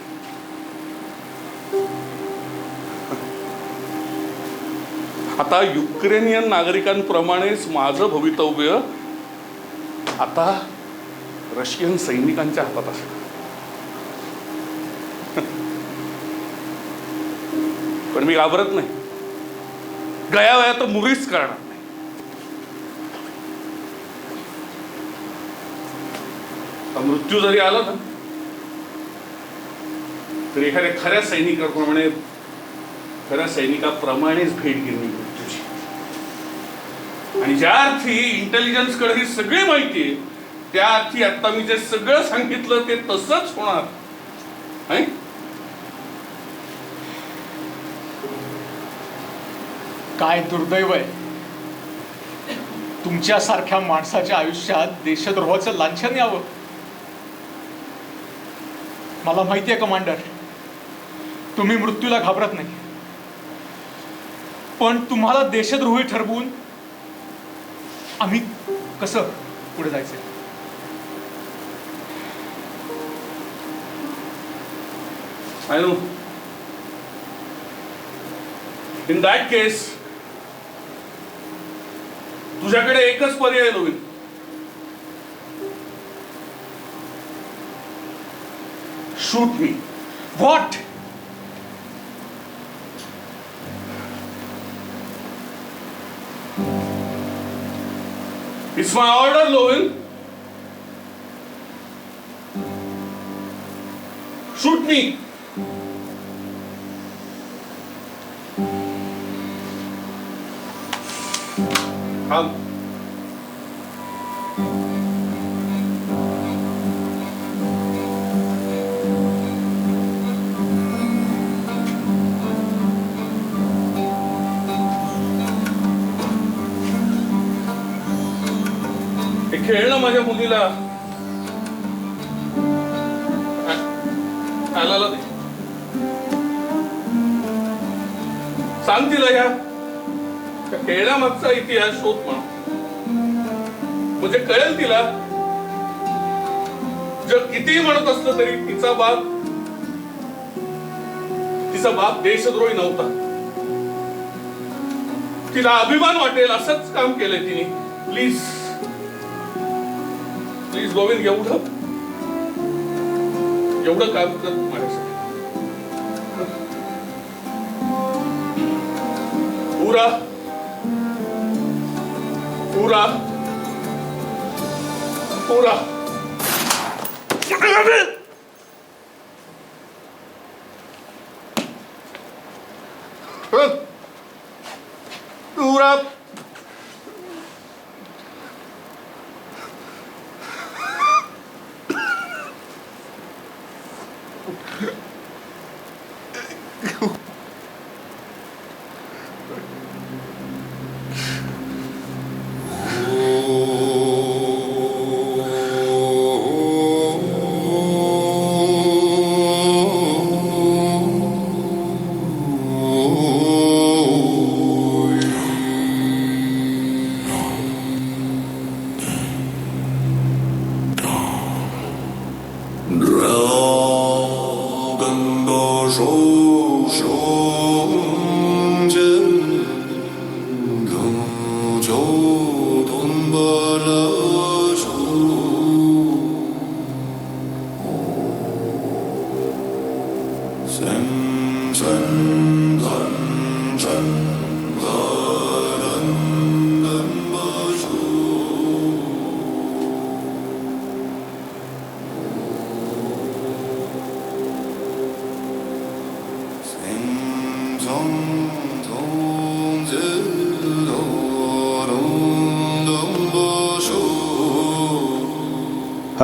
आता युक्रेनियन नागरिकांप्रमाणेच माझं भवितव्य आता रशियन सैनिकांच्या हातात असेल. पण मी घाबरत नाही, गयावया तर मुळीच करणार नाही. मृत्यू जरी आला ना तरी एखाद्या खऱ्या सैनिकाप्रमाणेच भेट घेऊन मृत्यूची. आणि ज्या अर्थी इंटेलिजन्स कडे ही सगळी माहिती आहे, त्या अर्थी आता मी जे सगळं सांगितलं ते तसंच होणार. काय दुर्दैव आहे, तुमच्यासारख्या माणसाच्या आयुष्यात देशद्रोहाचं लांछन यावं. मला माहिती आहे कमांडर, तुम्ही मृत्यूला घाबरत नाही, पण तुम्हाला देशद्रोही ठरवून आम्ही कसं पुढे जायचं? I know. In that case, तुझ्याकडे एकच पर्याय नवीन. Shoot me. What? It's my order, Lovin. Shoot me. Come. हे खेळणं माझ्या मुलीला आलाला दे. सांग तिला या खेळण्यामागचा इतिहास शोध म्हणून, म्हणजे कळेल तिला जग कितीही म्हणत असलं तरी तिचा बाप देशद्रोही नव्हता. तिला अभिमान वाटेल असंच काम केलंय तिने. प्लीज प्लीज गोविंद, एवढं काम कर माझ्यासाठी. पूरा पूरा पूरा पूरा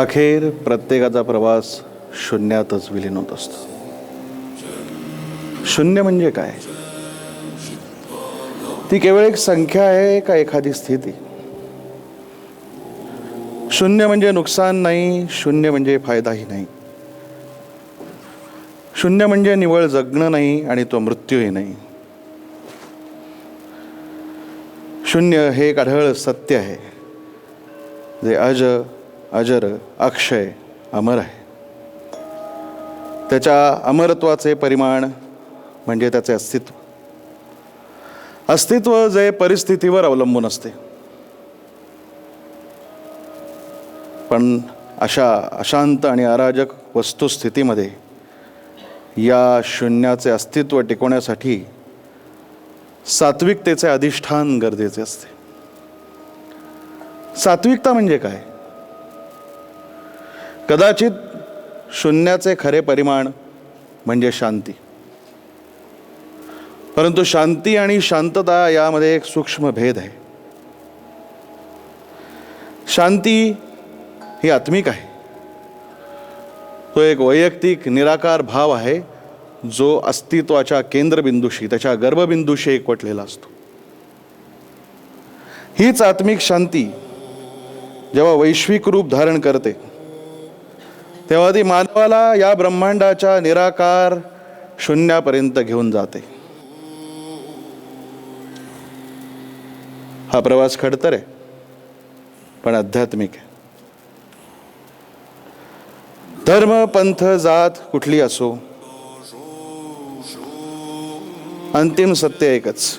अखेर प्रत्येकाचा प्रवास शून्यातच विलीन होत असतो. शून्य म्हणजे काय? ती केवळ एक संख्या आहे का एखादी स्थिती? शून्य म्हणजे नुकसान नाही, शून्य म्हणजे फायदाही नाही. शून्य म्हणजे निव्वळ जगणं नाही आणि तो मृत्यूही नाही. शून्य हे एक आढळ सत्य आहे जे अजर अक्षय अमर आहे. त्याच्या अमरत्वाचे परिमाण म्हणजे त्याचे अस्तित्व जे परिस्थितीवर अवलंबून असते. पण अशा अशांत आणि अराजक वस्तुस्थितीमध्ये या शून्याचे अस्तित्व टिकवण्यासाठी सात्विकतेचे अधिष्ठान गरजेचे असते. सात्विकता म्हणजे काय? कदाचित शून्याचे खरे परिमाण म्हणजे शांती. परंतु शांती आणि शांतता यामध्ये एक सूक्ष्म भेद आहे. शांती ही आत्मिक आहे. तो एक वैयक्तिक निराकार भाव आहे जो अस्तित्वाच्या केंद्रबिंदूशी, त्याच्या गर्भबिंदूशी एकवटलेला असतो. हीच आत्मिक शांती जेव्हा वैश्विक रूप धारण करते तेव्हा ती मानवाला या ब्रह्मांडाच्या निराकार शून्यापर्यंत घेऊन जाते. हा प्रवास खडतर आहे पण आध्यात्मिक आहे. धर्म, पंथ, जात कुठली असो, अंतिम सत्य एकच.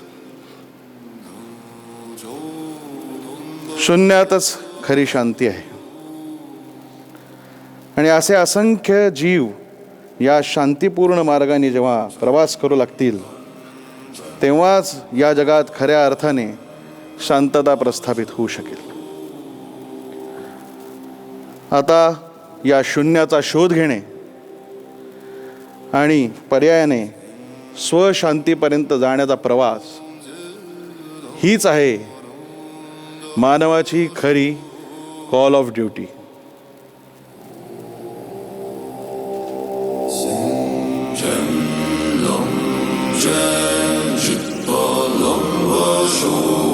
शून्यातच खरी शांती आहे. आणि असे असंख्य जीव या शांतीपूर्ण मार्गाने जेव्हा प्रवास करू लागतील तेव्हाच या जगात खऱ्या अर्थाने शांतता प्रस्थापित होऊ शकेल. आता या शून्याचा शोध घेणे आणि पर्यायाने स्वशांतीपर्यंत जाण्याचा प्रवास हीच आहे मानवाची खरी कॉल ऑफ ड्युटी. Show